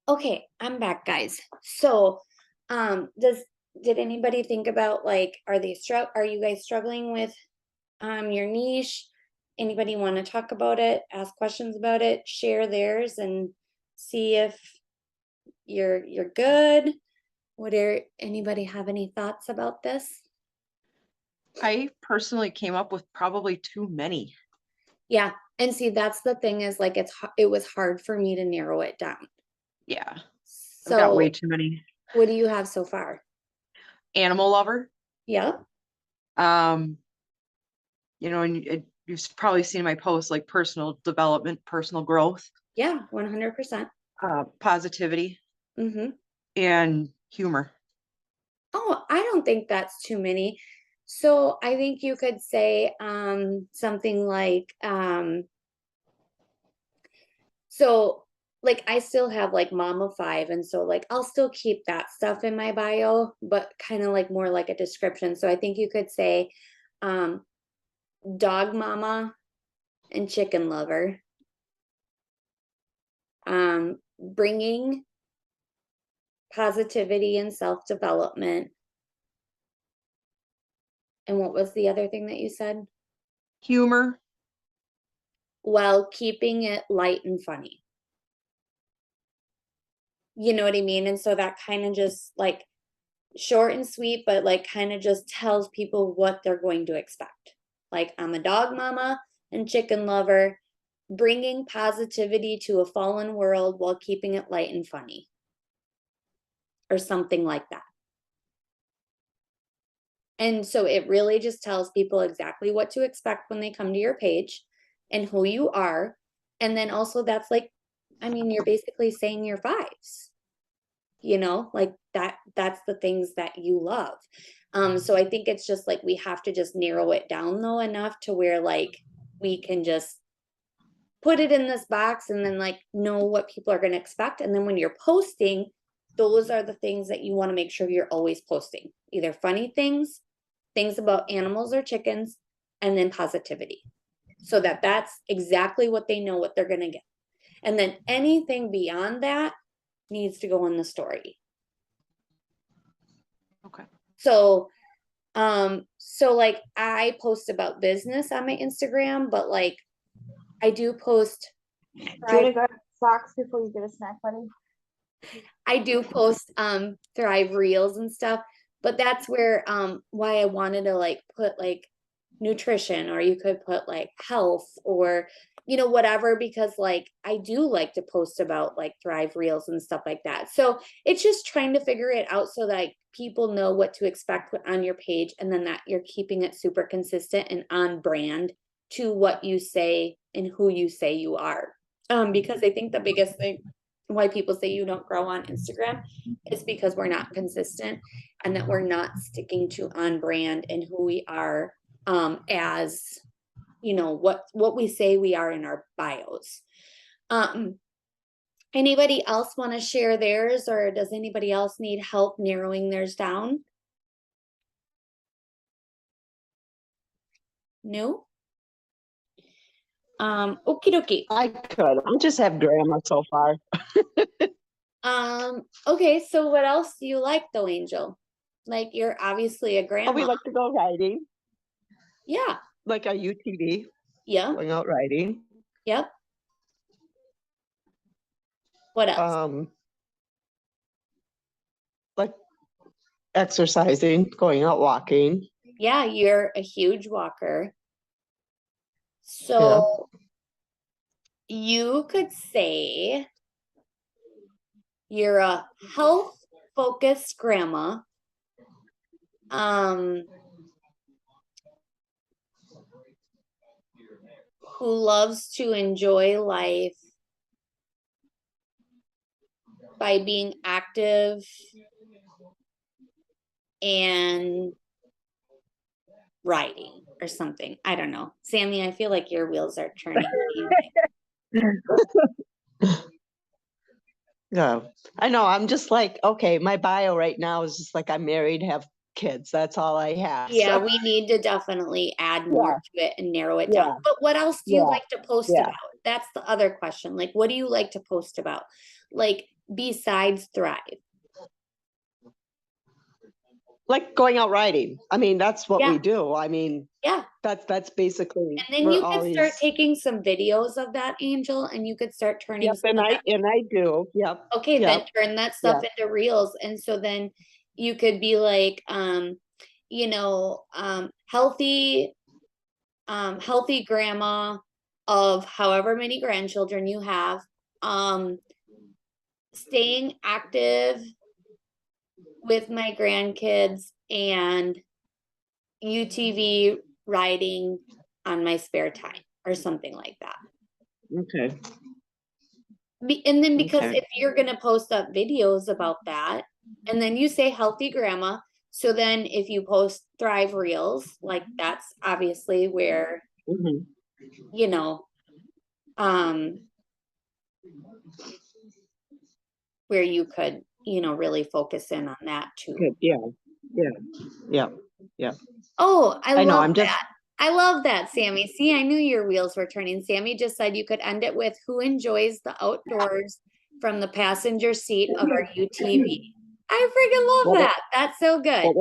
Okay, I'm back, guys. So, did anybody think about like, are you guys struggling with your niche? Anybody want to talk about it, ask questions about it, share theirs and see if you're good? Anybody have any thoughts about this? I personally came up with probably too many. Yeah, and see, that's the thing is like it was hard for me to narrow it down. Yeah, I've got way So, too many. what do you have so far? Animal lover. Yeah. And you've probably seen my posts like personal development, personal growth, Yeah, 100%. positivity, Mm-hmm. and humor. Oh, I don't think that's too many. So I think you could say something like so like I still have like mom of 5, and so like I'll still keep that stuff in my bio, but kind of like more like a description. So I think you could say um dog mama and chicken lover, bringing positivity and self-development. And what was the other thing that you said? Humor. While keeping it light and funny. You know what I mean? And so that kind of just like short and sweet, but like kind of just tells people what they're going to expect. Like, I'm a dog mama and chicken lover, bringing positivity to a fallen world while keeping it light and funny, or something like that. And so it really just tells people exactly what to expect when they come to your page and who you are. And then also that's like, I mean, you're basically saying your 5s, like that's the things that you love. So I think it's just like we have to just narrow it down though enough to where like we can just put it in this box and then like know what people are going to expect. And then when you're posting, those are the things that you want to make sure you're always posting, either funny things about animals or chickens, and then positivity, so that that's exactly what they know what they're going to get. And then anything beyond that needs to go in the story. Okay. So like I post about business on my Instagram, but like I do post Do you want to grab socks before you get a snack, buddy? I do post Thrive Reels and stuff, but that's where why I wanted to like put like nutrition, or you could put like health, or whatever, because like I do like to post about like Thrive Reels and stuff like that. So it's just trying to figure it out so that people know what to expect on your page, and then that you're keeping it super consistent and on brand to what you say and who you say you are. Because I think the biggest thing why people say you don't grow on Instagram is because we're not consistent, and that we're not sticking to on brand and who we are, as what we say we are in our bios. Anybody else want to share theirs, or does anybody else need help narrowing theirs down? No? Okie dokie. I could. I just have grammar so far. Okay, so what else do you like though, Angel? Like, you're obviously a Oh, grandma. we like to go riding, Yeah. like a UTV, Yeah. going out riding. Yep. What else? Like exercising, going out walking. Yeah, you're a huge walker. So you could say you're a health-focused grandma. Who loves to enjoy life by being active and riding or something. I don't know. Sammy, I feel like your wheels are turning. Yeah, I know. I'm just like, okay, my bio right now is just like I'm married, have kids. That's all I have. Yeah, so- we need to definitely add more to it and narrow it down. Yeah. But what else do you Yeah. like to post Yeah. about? That's the other question. Like, what do you like to post about? Like, besides Thrive? Like going out riding. I mean, that's what Yeah. we do. I mean, Yeah. that's basically. And then we're you could start always- taking some videos of that, Angel, and you could start turning Yep, some and of that. I do. Yep. Okay, then Yep. turn that stuff into reels. And so then you could be like, healthy grandma of however many grandchildren you have, staying active with my grandkids and UTV riding on my spare time or something like that. Okay. And then because Okay. if you're going to post up videos about that, and then you say healthy grandma, so then if you post Thrive Reels, like that's obviously where, Mhm. where you could, really focus in on that too. Good. Yeah. Yeah. Oh, I know, love I'm just- that. I love that, Sammy. See, I knew your wheels were turning. Sammy just said you could end it with who enjoys the outdoors from the passenger seat of our UTV. I freaking love Well, that. That's so good.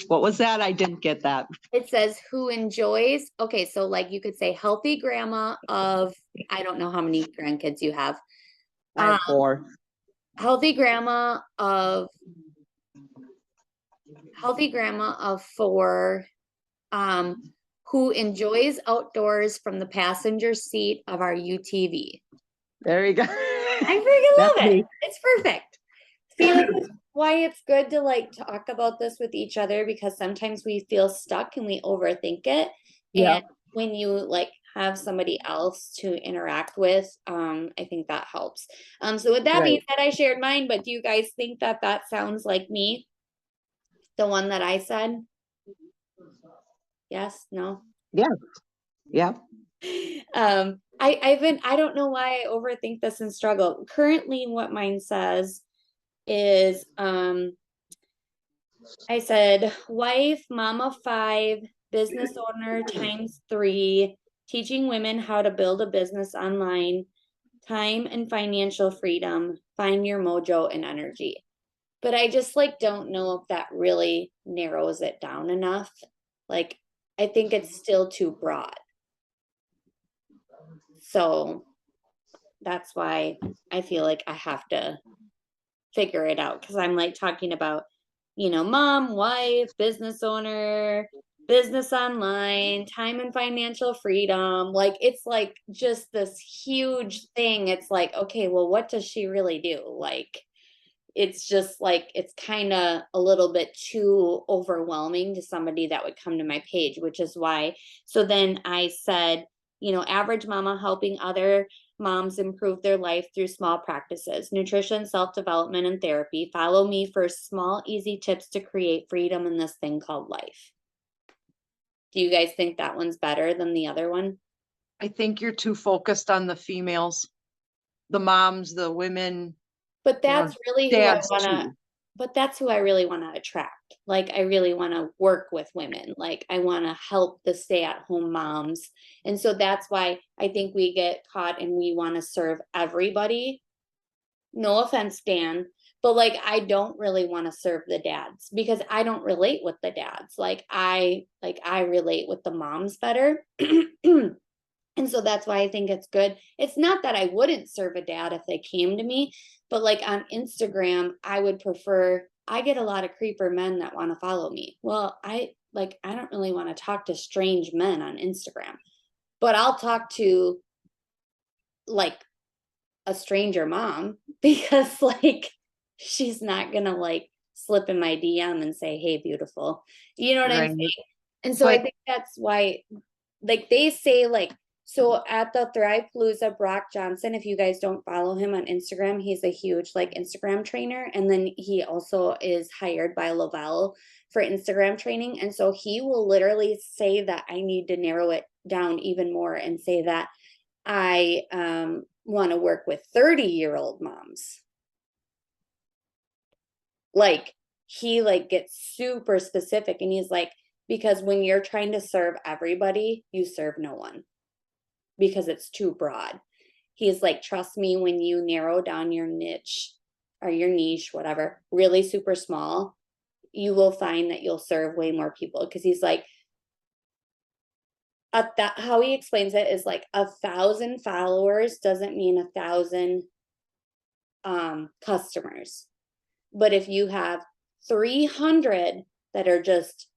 What was that? I didn't get that. It says who enjoys. Okay, so like you could say healthy grandma of, I don't know how many grandkids you have. I have 4. Healthy grandma of 4, who enjoys outdoors from the passenger seat of our UTV. There you go. I freaking love That's it. me. It's perfect. See, like, that's why it's good to like talk about this with each other, because sometimes we feel stuck and we overthink it. Yeah. And when you like have somebody else to interact with, I think that helps. So with that being said, I shared mine, but do you guys think that that sounds like me? The one that I said? Yes, no? Yeah. I don't know why I overthink this and struggle. Currently what mine says is, I said, wife, mom of 5, business owner ×3, teaching women how to build a business online, time and financial freedom, find your mojo and energy. But I just like don't know if that really narrows it down enough. Like, I think it's still too broad. So that's why I feel like I have to figure it out, because I'm like talking about, mom, wife, business owner, business online, time and financial freedom. Like, it's like just this huge thing. It's like, okay, well, what does she really do? Like, it's just like, it's kind of a little bit too overwhelming to somebody that would come to my page, which is why. So then I said, average mama helping other moms improve their life through small practices, nutrition, self-development, and therapy. Follow me for small, easy tips to create freedom in this thing called life. Do you guys think that one's better than the other one? I think you're too focused on the females, the moms, the women. But that's really who I dads want to, too. but that's who I really want to attract. Like, I really want to work with women. Like, I want to help the stay-at-home moms. And so that's why I think we get caught and we want to serve everybody. No offense, Dan, but like, I don't really want to serve the dads because I don't relate with the dads. I relate with the moms better. And so that's why I think it's good. It's not that I wouldn't serve a dad if they came to me, but like on Instagram, I would prefer, I get a lot of creeper men that want to follow me. Well, I don't really want to talk to strange men on Instagram, but I'll talk to like a stranger mom because like she's not gonna like slip in my DM and say, hey, beautiful. You know what I'm Right. saying? And so I think that's why, like, they say, like, so at the Thrive Palooza, Brock Johnson, if you guys don't follow him on Instagram, he's a huge like Instagram trainer. And then he also is hired by Lavelle for Instagram training. And so he will literally say that I need to narrow it down even more and say that I want to work with 30-year-old moms. Like, he like gets super specific and he's like, because when you're trying to serve everybody, you serve no one because it's too broad. He's like, trust me, when you narrow down your niche or your niche, whatever, really super small, you will find that you'll serve way more people. Cause he's like, how he explains it is like 1,000 followers doesn't mean 1,000 customers. But if you have 300 that are just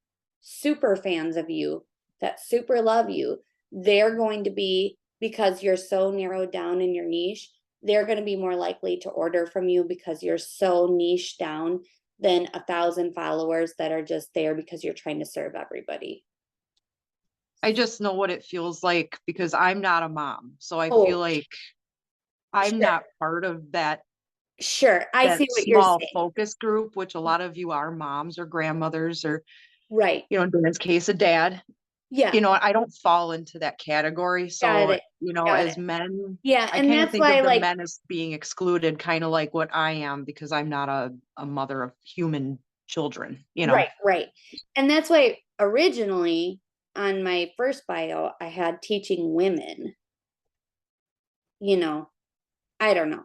super fans of you, that super love you, they're going to be, because you're so narrowed down in your niche, they're going to be more likely to order from you because you're so niche down than 1,000 followers that are just there because you're trying to serve everybody. I just know what it feels like because I'm not a mom. So I Oh, feel like I'm sure. not part of that Sure, I that see what you're small saying. focus group, which a lot of you are moms or grandmothers or, Right. you know, in Dan's case, a dad. Yeah. You know, I don't fall into that category. Got So, it. you know, Got as it. men, Yeah, I and kind of that's think why, of the like, men as being excluded, kind of like what I am, because I'm not a mother of human children, you know. right. And that's why originally on my first bio, I had teaching women, you know, I don't know.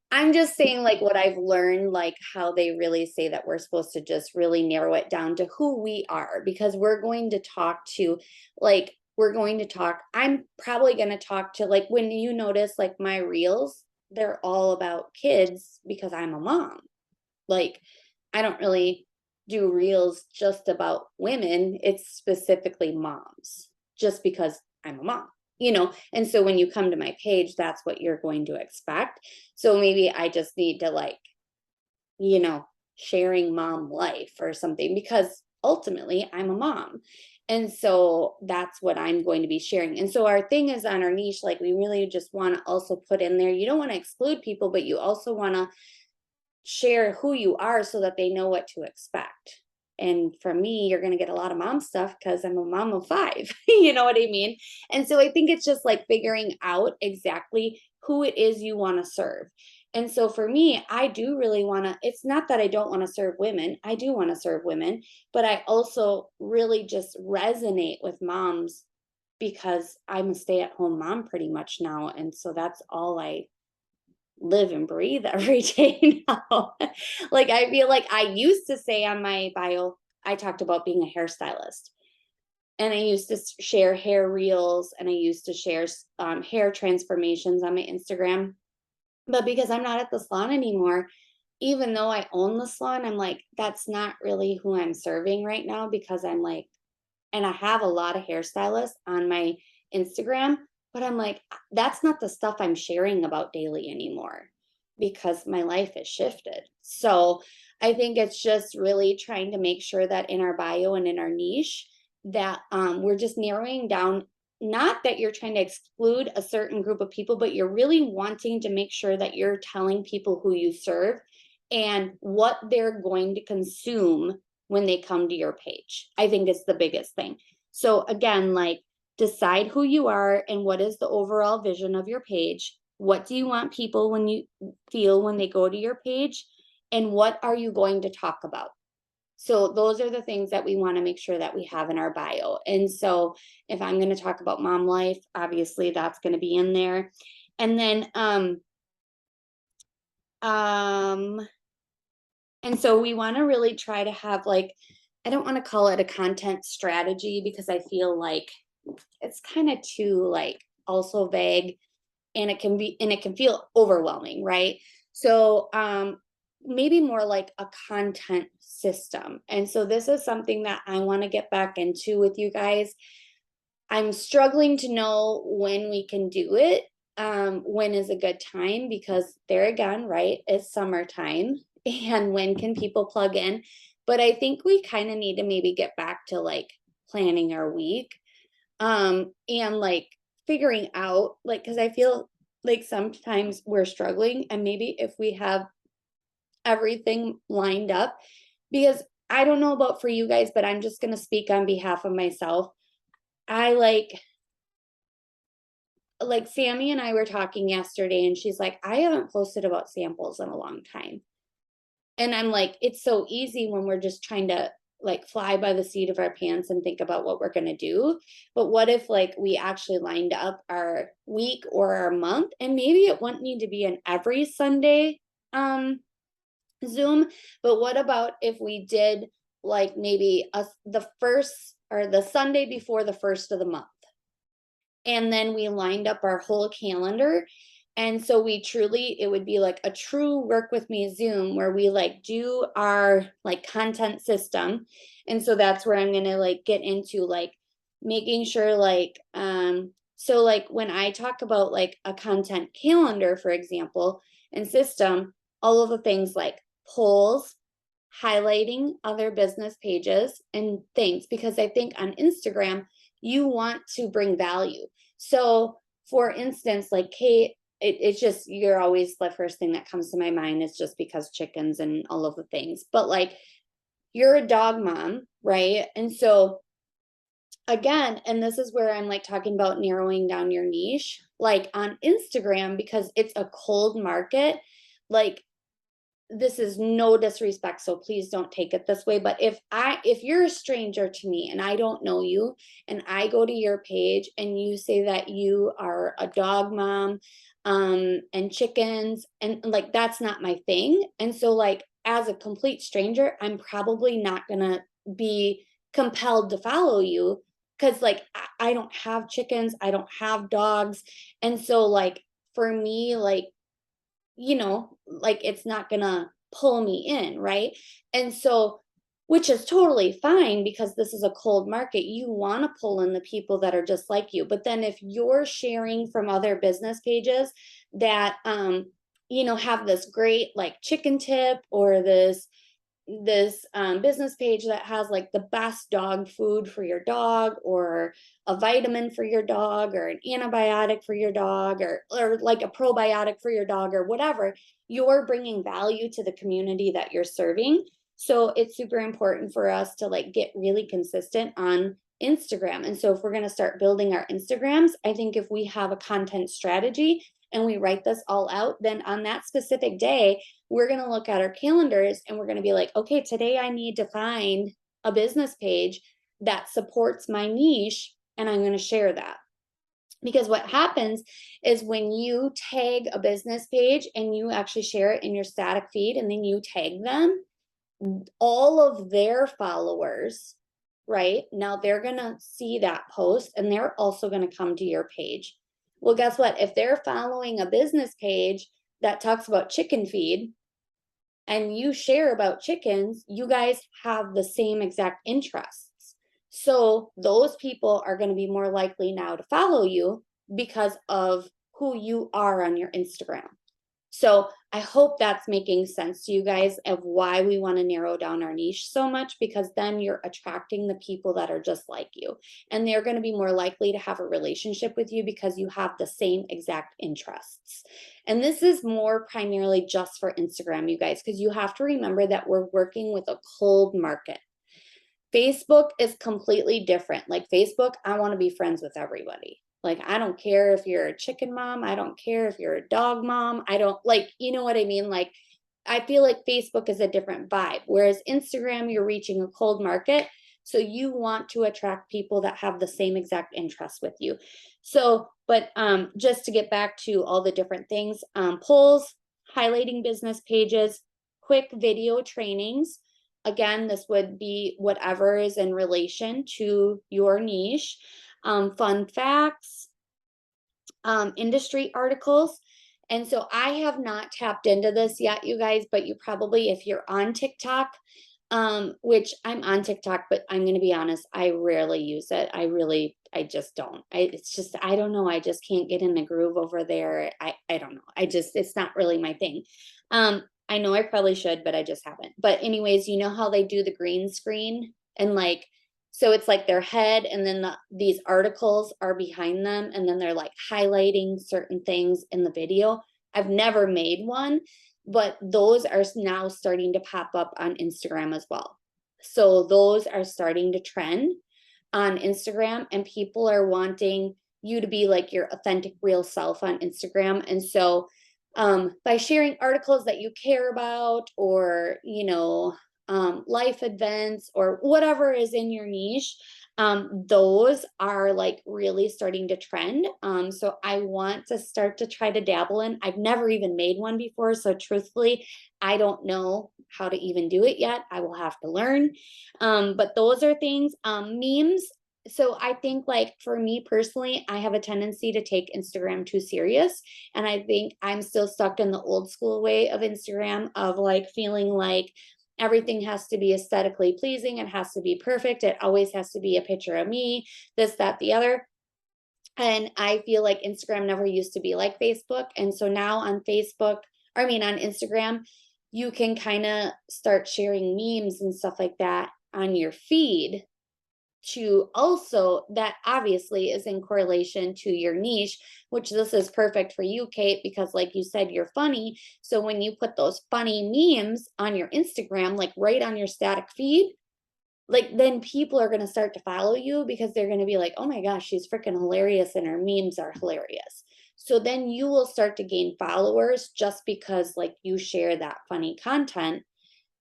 I'm just saying like what I've learned, like how they really say that we're supposed to just really narrow it down to who we are, because we're going to talk to, like, I'm probably going to talk to, like, when you notice like my reels, they're all about kids because I'm a mom. Like, I don't really do reels just about women. It's specifically moms, just because I'm a mom, you know? And so when you come to my page, that's what you're going to expect. So maybe I just need to, like, you know, sharing mom life or something, because ultimately I'm a mom. And so that's what I'm going to be sharing. And so our thing is on our niche, like, we really just want to also put in there, you don't want to exclude people, but you also want to share who you are so that they know what to expect. And for me, you're going to get a lot of mom stuff because I'm a mom of 5. You know what I mean? And so I think it's just like figuring out exactly who it is you want to serve. And so for me, I do really want to, it's not that I don't want to serve women. I do want to serve women, but I also really just resonate with moms because I'm a stay-at-home mom pretty much now. And so that's all I live and breathe every day now. Like, I feel like I used to say on my bio, I talked about being a hairstylist, and I used to share hair reels, and I used to share hair transformations on my Instagram. But because I'm not at the salon anymore, even though I own the salon, I'm like, that's not really who I'm serving right now, because I'm like, and I have a lot of hairstylists on my Instagram, but I'm like, that's not the stuff I'm sharing about daily anymore, because my life has shifted. So I think it's just really trying to make sure that in our bio and in our niche that we're just narrowing down, not that you're trying to exclude a certain group of people, but you're really wanting to make sure that you're telling people who you serve and what they're going to consume when they come to your page. I think it's the biggest thing. So again, like, decide who you are and what is the overall vision of your page. What do you want people when you feel when they go to your page? And what are you going to talk about? So those are the things that we want to make sure that we have in our bio. And so if I'm going to talk about mom life, obviously that's going to be in there. And then and so we want to really try to have, like, I don't want to call it a content strategy, because I feel like it's kind of too, like, also vague, and it can feel overwhelming, right? So maybe more like a content system. And so this is something that I want to get back into with you guys. I'm struggling to know when we can do it. When is a good time? Because there again, right, it's summertime, and when can people plug in? But I think we kind of need to maybe get back to, like, planning our week, and, like, figuring out, like, because I feel like sometimes we're struggling, and maybe if we have everything lined up, because I don't know about for you guys, but I'm just going to speak on behalf of myself. I like Sammy and I were talking yesterday, and she's like, I haven't posted about samples in a long time. And I'm like, it's so easy when we're just trying to, like, fly by the seat of our pants and think about what we're going to do. But what if, like, we actually lined up our week or our month, and maybe it wouldn't need to be an every Sunday Zoom, but what about if we did like maybe the first or the Sunday before the first of the month? And then we lined up our whole calendar. And so we truly, it would be like a true work with me Zoom where we like do our like content system. And so that's where I'm gonna like get into like making sure like so like when I talk about like a content calendar, for example, and system, all of the things like polls, highlighting other business pages and things, because I think on Instagram, you want to bring value. So for instance, like Kate, it's just, you're always the first thing that comes to my mind is just because chickens and all of the things, but like you're a dog mom, right? And so again, and this is where I'm like talking about narrowing down your niche, like on Instagram, because it's a cold market, like this is no disrespect, so please don't take it this way, but if you're a stranger to me and I don't know you and I go to your page and you say that you are a dog mom and chickens, and like that's not my thing, and so like as a complete stranger I'm probably not gonna be compelled to follow you because like I don't have chickens, I don't have dogs, and so like for me, like, you know, like it's not gonna pull me in, right? And so, which is totally fine because this is a cold market. You want to pull in the people that are just like you. But then if you're sharing from other business pages that you know, have this great like chicken tip or this business page that has like the best dog food for your dog or a vitamin for your dog or an antibiotic for your dog or like a probiotic for your dog or whatever, you're bringing value to the community that you're serving. So it's super important for us to like get really consistent on Instagram. And so if we're going to start building our Instagrams, I think if we have a content strategy and we write this all out, then on that specific day, we're going to look at our calendars and we're going to be like, okay, today I need to find a business page that supports my niche and I'm going to share that. Because what happens is when you tag a business page and you actually share it in your static feed and then you tag them, all of their followers, right? Now they're going to see that post and they're also going to come to your page. Well, guess what? If they're following a business page that talks about chicken feed and you share about chickens, you guys have the same exact interests. So those people are going to be more likely now to follow you because of who you are on your Instagram. So I hope that's making sense to you guys of why we want to narrow down our niche so much, because then you're attracting the people that are just like you. And they're going to be more likely to have a relationship with you because you have the same exact interests. And this is more primarily just for Instagram, you guys, because you have to remember that we're working with a cold market. Facebook is completely different. Like Facebook, I want to be friends with everybody. Like, I don't care if you're a chicken mom. I don't care if you're a dog mom. I don't like, you know what I mean? Like, I feel like Facebook is a different vibe. Whereas Instagram, you're reaching a cold market. So you want to attract people that have the same exact interests with you. So, but just to get back to all the different things, polls, highlighting business pages, quick video trainings. Again, this would be whatever is in relation to your niche. Fun facts, industry articles. And so I have not tapped into this yet, you guys, but you probably, if you're on TikTok, which I'm on TikTok, but I'm going to be honest, I rarely use it. I just don't. It's just, I don't know. I just can't get in the groove over there. I don't know. It's not really my thing. I know I probably should, but I just haven't. But anyways, you know how they do the green screen and like, so it's like their head and then these articles are behind them and then they're like highlighting certain things in the video. I've never made one, but those are now starting to pop up on Instagram as well. So those are starting to trend on Instagram and people are wanting you to be like your authentic real self on Instagram. And so by sharing articles that you care about or, you know, life events or whatever is in your niche, Those are like really starting to trend. So I want to start to try to dabble in. I've never even made one before. So truthfully, I don't know how to even do it yet. I will have to learn. But those are things, memes. So I think like for me personally, I have a tendency to take Instagram too serious. And I think I'm still stuck in the old school way of Instagram of like feeling like everything has to be aesthetically pleasing. It has to be perfect. It always has to be a picture of me, this, that, the other. And I feel like Instagram never used to be like Facebook. And so now on on Instagram, you can kind of start sharing memes and stuff like that on your feed to also, that obviously is in correlation to your niche, which this is perfect for you, Kate, because like you said, you're funny. So when you put those funny memes on your Instagram, like right on your static feed, like then people are going to start to follow you because they're going to be like, oh my gosh, she's freaking hilarious and her memes are hilarious. So then you will start to gain followers just because like you share that funny content.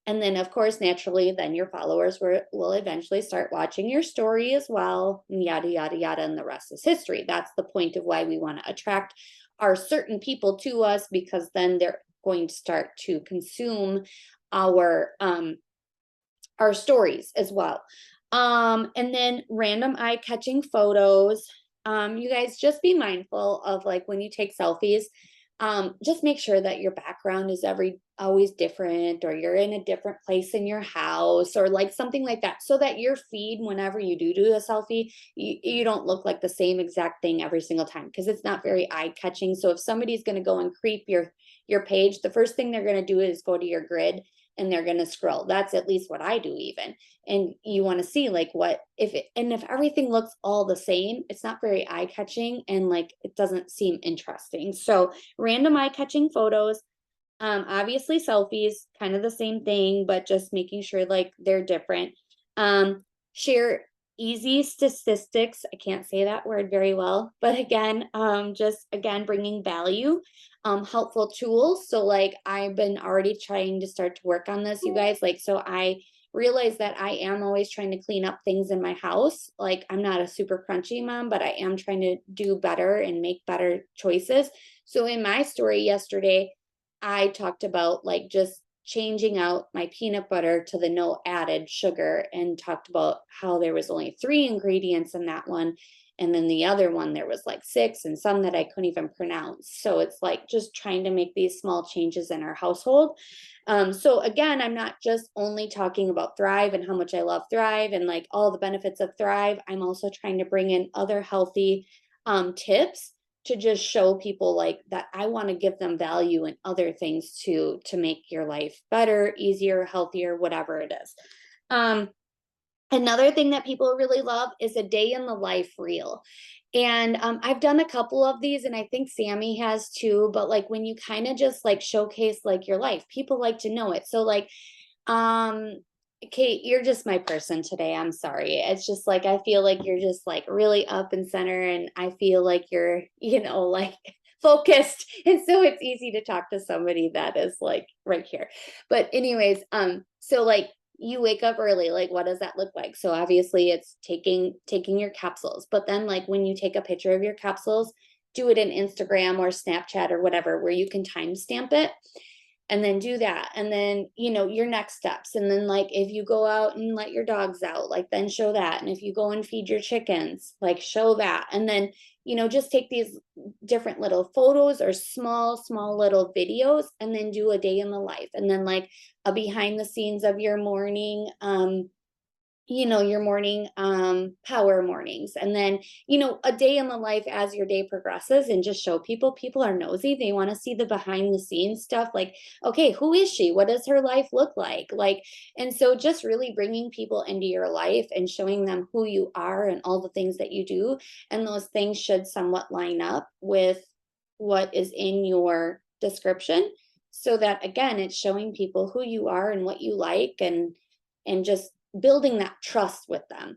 And then, of course, naturally, then your followers will eventually start watching your story as well, and yada, yada, yada, and the rest is history. That's the point of why we want to attract our certain people to us, because then they're going to start to consume our stories as well. And then random eye-catching photos. You guys just be mindful of like when you take selfies, just make sure that your background is always different, or you're in a different place in your house, or like something like that, so that your feed, whenever you do a selfie, you don't look like the same exact thing every single time, because it's not very eye-catching. So if somebody's going to go and creep your page, the first thing they're going to do is go to your grid and they're going to scroll. That's at least what I do even. And you want to see like if everything looks all the same, it's not very eye catching and like it doesn't seem interesting. So random eye catching photos, obviously selfies, kind of the same thing, but just making sure like they're different. Share easy statistics. I can't say that word very well, but again, just again, bringing value, helpful tools. So like I've been already trying to start to work on this, you guys, like, so I realize that I am always trying to clean up things in my house. Like I'm not a super crunchy mom, but I am trying to do better and make better choices. So in my story yesterday, I talked about like just changing out my peanut butter to the no added sugar, and talked about how there was only 3 ingredients in that one. And then the other one, there was like 6 and some that I couldn't even pronounce. So it's like just trying to make these small changes in our household. So again, I'm not just only talking about Thrive and how much I love Thrive and like all the benefits of Thrive. I'm also trying to bring in other healthy tips to just show people like that I want to give them value and other things to make your life better, easier, healthier, whatever it is. Another thing that people really love is a day in the life reel. And I've done a couple of these, and I think Sammy has too, but like when you kind of just like showcase like your life, people like to know it. So like, Kate, you're just my person today. I'm sorry. It's just like, I feel like you're just like really up and center, and I feel like you're, like focused. And so it's easy to talk to somebody that is like right here. But anyways, so like you wake up early, like what does that look like? So obviously it's taking your capsules, but then like when you take a picture of your capsules, do it in Instagram or Snapchat or whatever, where you can timestamp it. And then do that. And then, your next steps. And then like, if you go out and let your dogs out, like then show that. And if you go and feed your chickens, like show that. And then, just take these different little photos or small little videos, and then do a day in the life. And then like a behind the scenes of your morning, your morning power mornings, and then a day in the life as your day progresses, and just show people are nosy. They want to see the behind the scenes stuff, like, okay, who is she, what does her life look like? And so just really bringing people into your life and showing them who you are and all the things that you do, and those things should somewhat line up with what is in your description, so that again, it's showing people who you are and what you like, and just building that trust with them.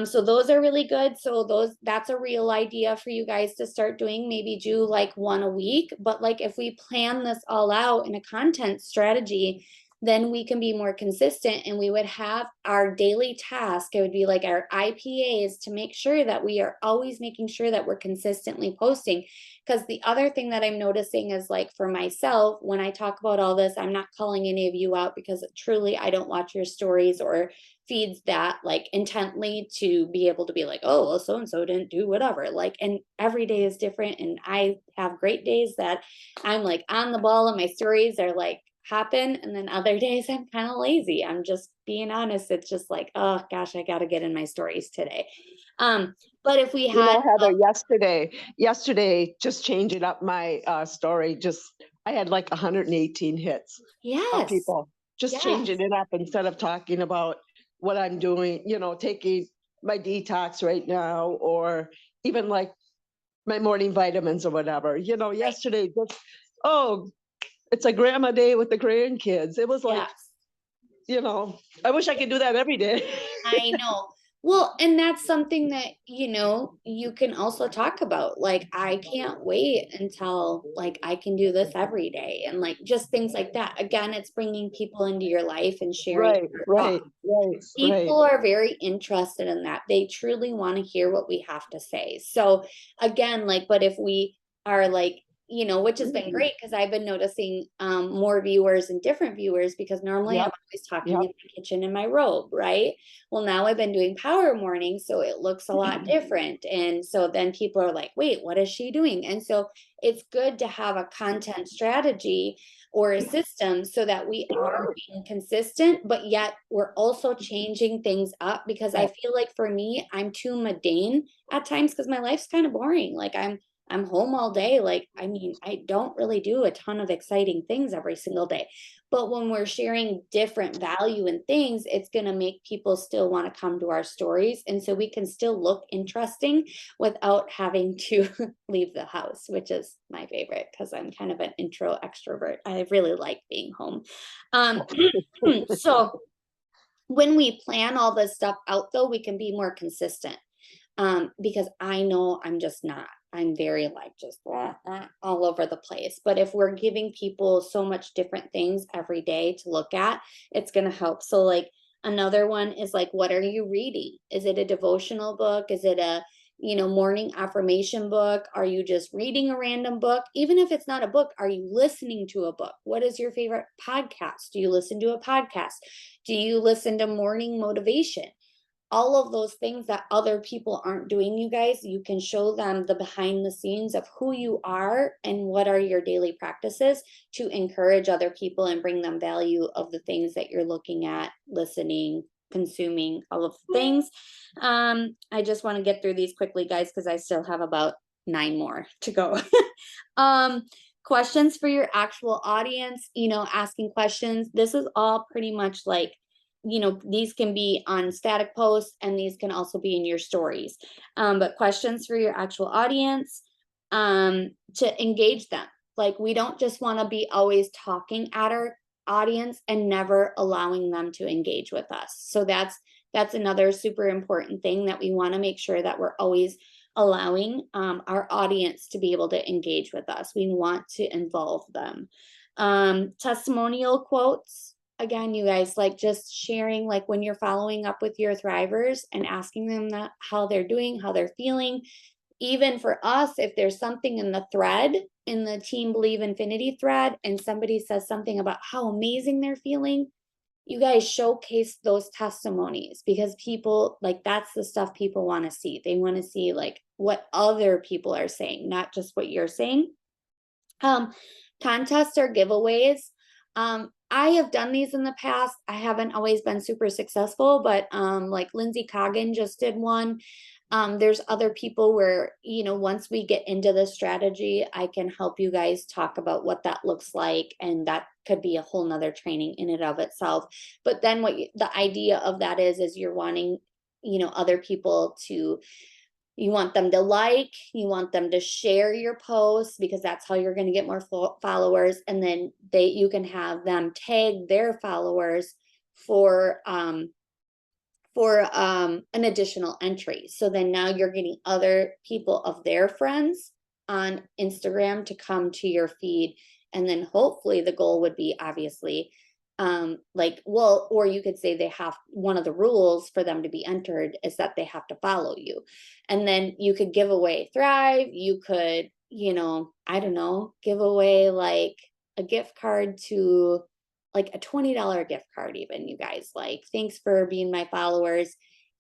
So those are really good. So that's a real idea for you guys to start doing. Maybe do like 1 a week, but like if we plan this all out in a content strategy, then we can be more consistent, and we would have our daily task. It would be like our IPAs to make sure that we are always making sure that we're consistently posting. Because the other thing that I'm noticing is, like, for myself, when I talk about all this, I'm not calling any of you out, because truly I don't watch your stories or feeds that like intently to be able to be like, oh, well, so and so didn't do whatever. Like, and every day is different, and I have great days that I'm like on the ball and my stories are like happen, and then other days I'm kind of lazy. I'm just being honest. It's just like, oh gosh, I got to get in my stories today. But if we You had know, Heather, yesterday, just changing up my story, I had like 118 hits of yes, people, just yes. changing it up instead of talking about what I'm doing, taking my detox right now, or even like my morning vitamins or whatever, yesterday, just, oh, it's a grandma day with the grandkids. It was like, Yes. I wish I could do that every day. I know. Well, and that's something that, you can also talk about. Like, I can't wait until like I can do this every day, and like just things like that. Again, it's bringing people into your life and sharing Right, your right, thoughts. right, right. People are very interested in that. They truly want to hear what we have to say. So again, like, but if we are like, which has been great, because I've been noticing more viewers and different viewers, because normally I'm Yep, always talking yep. in my kitchen in my robe, right? Well, now I've been doing power morning, so it looks a lot different. And so then people are like, wait, what is she doing? And so it's good to have a content strategy or a system so that we are being consistent, but yet we're also changing things up, because I feel like for me, I'm too mundane at times, because my life's kind of boring. Like, I'm home all day. Like, I mean, I don't really do a ton of exciting things every single day. But when we're sharing different value and things, it's going to make people still want to come to our stories. And so we can still look interesting without having to leave the house, which is my favorite, because I'm kind of an intro extrovert. I really like being home. So when we plan all this stuff out, though, we can be more consistent. Because I know I'm just not. I'm very like just all over the place. But if we're giving people so much different things every day to look at, it's going to help. So like another one is like, what are you reading? Is it a devotional book? Is it a, morning affirmation book? Are you just reading a random book? Even if it's not a book, are you listening to a book? What is your favorite podcast? Do you listen to a podcast? Do you listen to morning motivation? All of those things that other people aren't doing, you guys, you can show them the behind the scenes of who you are and what are your daily practices to encourage other people and bring them value of the things that you're looking at, listening, consuming, all of the things. I just want to get through these quickly, guys, because I still have about 9 more to go. Questions for your actual audience, asking questions. This is all pretty much like, these can be on static posts, and these can also be in your stories. But questions for your actual audience, to engage them. Like, we don't just want to be always talking at our audience and never allowing them to engage with us. So that's another super important thing, that we want to make sure that we're always allowing our audience to be able to engage with us. We want to involve them. Testimonial quotes. Again, you guys, like just sharing, like when you're following up with your thrivers and asking them that, how they're doing, how they're feeling. Even for us, if there's something in the thread, in the Team Believe Infinity thread, and somebody says something about how amazing they're feeling, you guys showcase those testimonies, because people, like, that's the stuff people want to see. They want to see like what other people are saying, not just what you're saying. Contests or giveaways. I have done these in the past. I haven't always been super successful, but like Lindsay Coggin just did one. There's other people where, once we get into the strategy, I can help you guys talk about what that looks like. And that could be a whole nother training in and of itself. But then the idea of that is you're wanting, other people to, you want them to like, you want them to share your posts, because that's how you're going to get more followers. And then you can have them tag their followers for an additional entry. So then now you're getting other people of their friends on Instagram to come to your feed. And then hopefully the goal would be, obviously, like, well, or you could say they have, one of the rules for them to be entered is that they have to follow you. And then you could give away Thrive, you could, you know, I don't know, give away like a gift card to like a $20 gift card, even, you guys, like, thanks for being my followers.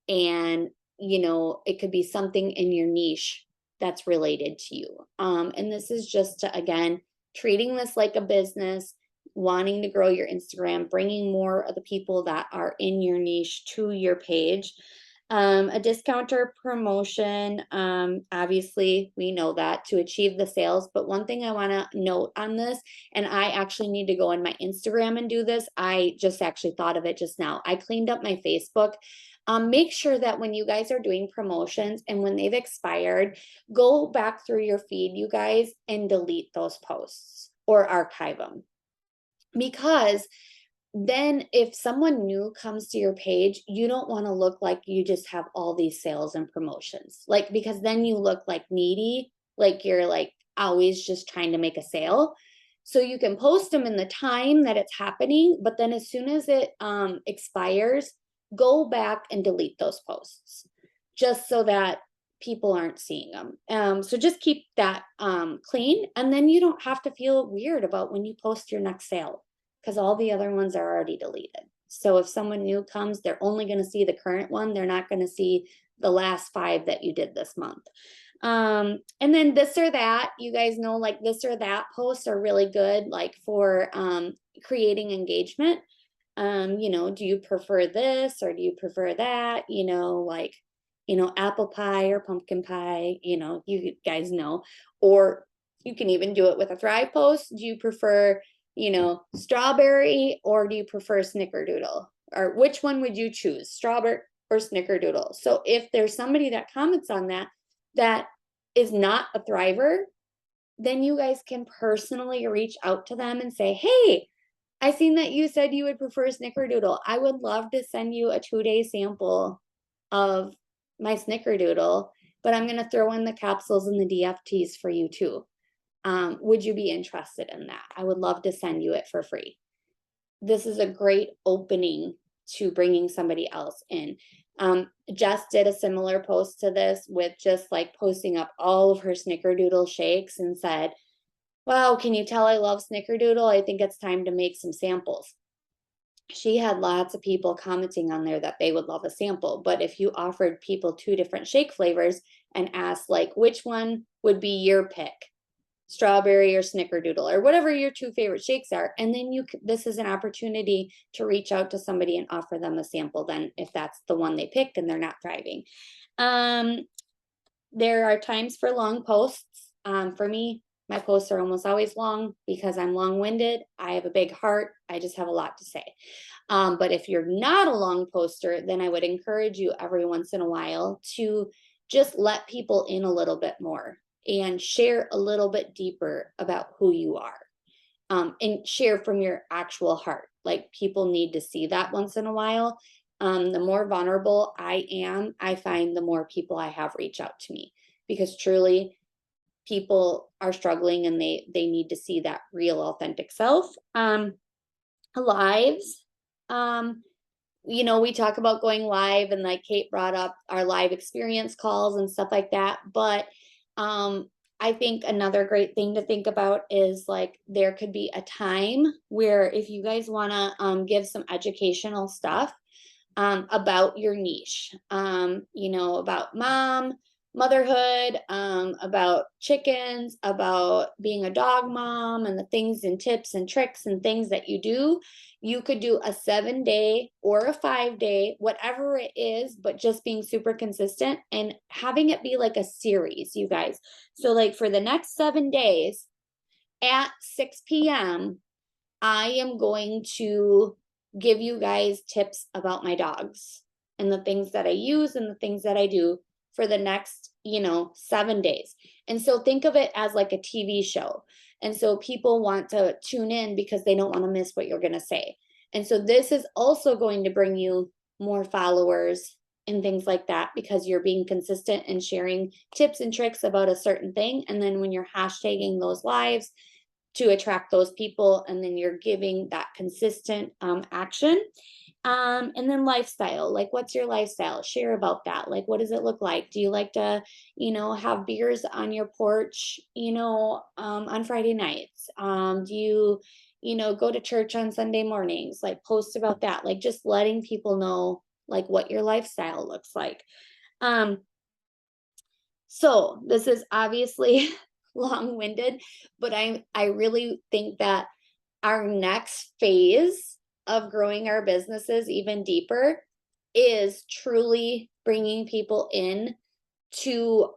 And, you know, it could be something in your niche that's related to you. And this is just to, again, treating this like a business, wanting to grow your Instagram, bringing more of the people that are in your niche to your page. A discount or promotion, obviously we know that to achieve the sales, but one thing I want to note on this, and I actually need to go on my Instagram and do this, I just actually thought of it just now. I cleaned up my Facebook. Make sure that when you guys are doing promotions and when they've expired, go back through your feed, you guys, and delete those posts or archive them. Because then if someone new comes to your page, you don't want to look like you just have all these sales and promotions. Like, because then you look like needy, like you're like always just trying to make a sale. So you can post them in the time that it's happening, but then as soon as it expires, go back and delete those posts just so that people aren't seeing them. So just keep that clean, and then you don't have to feel weird about when you post your next sale, because all the other ones are already deleted. So if someone new comes, they're only going to see the current one. They're not going to see the last 5 that you did this month. And then this or that, you guys know, like this or that posts are really good, like for creating engagement. You know, do you prefer this or do you prefer that? You know, like, you know, apple pie or pumpkin pie, you know, you guys know. Or you can even do it with a Thrive post. Do you prefer, you know, strawberry or do you prefer snickerdoodle? Or which one would you choose, strawberry or snickerdoodle? So if there's somebody that comments on that that is not a Thriver, then you guys can personally reach out to them and say, hey, I seen that you said you would prefer snickerdoodle. I would love to send you a 2-day sample of my snickerdoodle, but I'm going to throw in the capsules and the DFTs for you too. Would you be interested in that? I would love to send you it for free. This is a great opening to bringing somebody else in. Jess did a similar post to this with just like posting up all of her snickerdoodle shakes and said, wow, can you tell I love snickerdoodle? I think it's time to make some samples. She had lots of people commenting on there that they would love a sample. But if you offered people 2 different shake flavors and asked like, which one would be your pick? Strawberry or snickerdoodle or whatever your 2 favorite shakes are. And then this is an opportunity to reach out to somebody and offer them a sample then if that's the one they picked and they're not thriving. There are times for long posts. For me, my posts are almost always long because I'm long-winded. I have a big heart. I just have a lot to say. But if you're not a long poster, then I would encourage you every once in a while to just let people in a little bit more and share a little bit deeper about who you are. And share from your actual heart. Like, people need to see that once in a while. The more vulnerable I am, I find the more people I have reach out to me, because truly people are struggling and they need to see that real authentic self. Lives, you know, we talk about going live, and like Kate brought up our live experience calls and stuff like that. But I think another great thing to think about is like there could be a time where if you guys want to give some educational stuff about your niche, you know, about motherhood, about chickens, about being a dog mom, and the things and tips and tricks and things that you do. You could do a 7-day or a 5-day, whatever it is, but just being super consistent and having it be like a series, you guys. So like for the next 7 days at 6 p.m., I am going to give you guys tips about my dogs and the things that I use and the things that I do for the next, you know, 7 days. And so think of it as like a TV show. And so people want to tune in because they don't want to miss what you're going to say. And so this is also going to bring you more followers and things like that, because you're being consistent and sharing tips and tricks about a certain thing. And then when you're hashtagging those lives to attract those people. And then you're giving that consistent action. And then lifestyle, like what's your lifestyle? Share about that. Like, what does it look like? Do you like to, have beers on your porch, on Friday nights? Do you, go to church on Sunday mornings? Like post about that, like just letting people know like what your lifestyle looks like. So this is obviously long-winded, but I really think that our next phase of growing our businesses even deeper is truly bringing people in to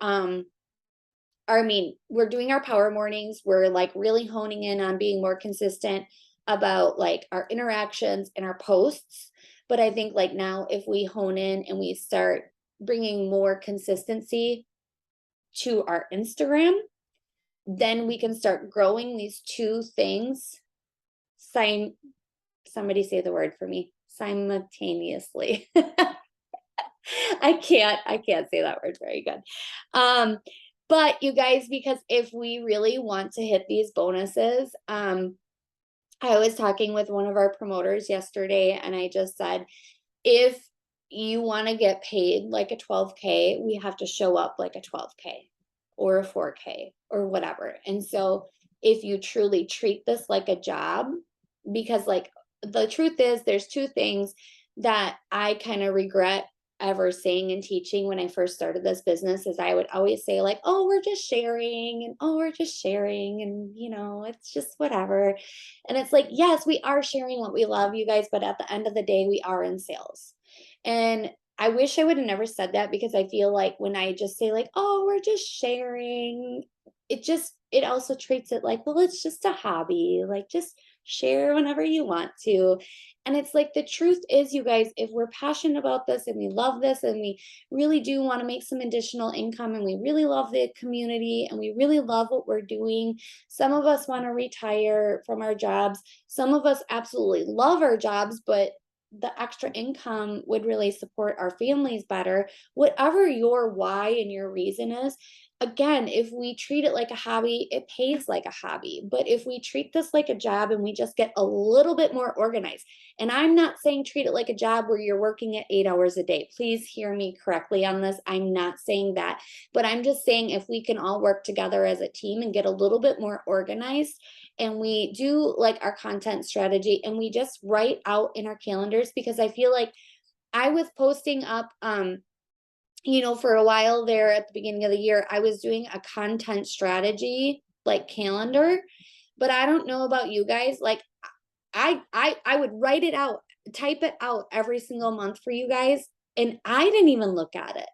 we're doing our power mornings. We're like really honing in on being more consistent about like our interactions and our posts. But I think like now if we hone in and we start bringing more consistency to our Instagram, then we can start growing these two things. Somebody say the word for me. Simultaneously. I can't say that word very good. But you guys, because if we really want to hit these bonuses, I was talking with one of our promoters yesterday, and I just said, if you want to get paid like a 12K, we have to show up like a 12K or a 4K or whatever. And so if you truly treat this like a job, because like the truth is there's two things that I kind of regret ever saying and teaching when I first started this business is I would always say like, oh, we're just sharing, and oh, we're just sharing, and it's just whatever. And it's like, yes, we are sharing what we love, you guys, but at the end of the day, we are in sales. And I wish I would have never said that, because I feel like when I just say like, oh, we're just sharing, it also treats it like, well, it's just a hobby, like just share whenever you want to. And it's like, the truth is, you guys, if we're passionate about this and we love this and we really do want to make some additional income and we really love the community and we really love what we're doing, some of us want to retire from our jobs. Some of us absolutely love our jobs, but the extra income would really support our families better. Whatever your why and your reason is, again, if we treat it like a hobby, it pays like a hobby. But if we treat this like a job and we just get a little bit more organized, and I'm not saying treat it like a job where you're working at 8 hours a day. Please hear me correctly on this. I'm not saying that, but I'm just saying if we can all work together as a team and get a little bit more organized, and we do like our content strategy and we just write out in our calendars, because I feel like I was posting up, for a while there at the beginning of the year, I was doing a content strategy like calendar, but I don't know about you guys. Like I would write it out, type it out every single month for you guys. And I didn't even look at it.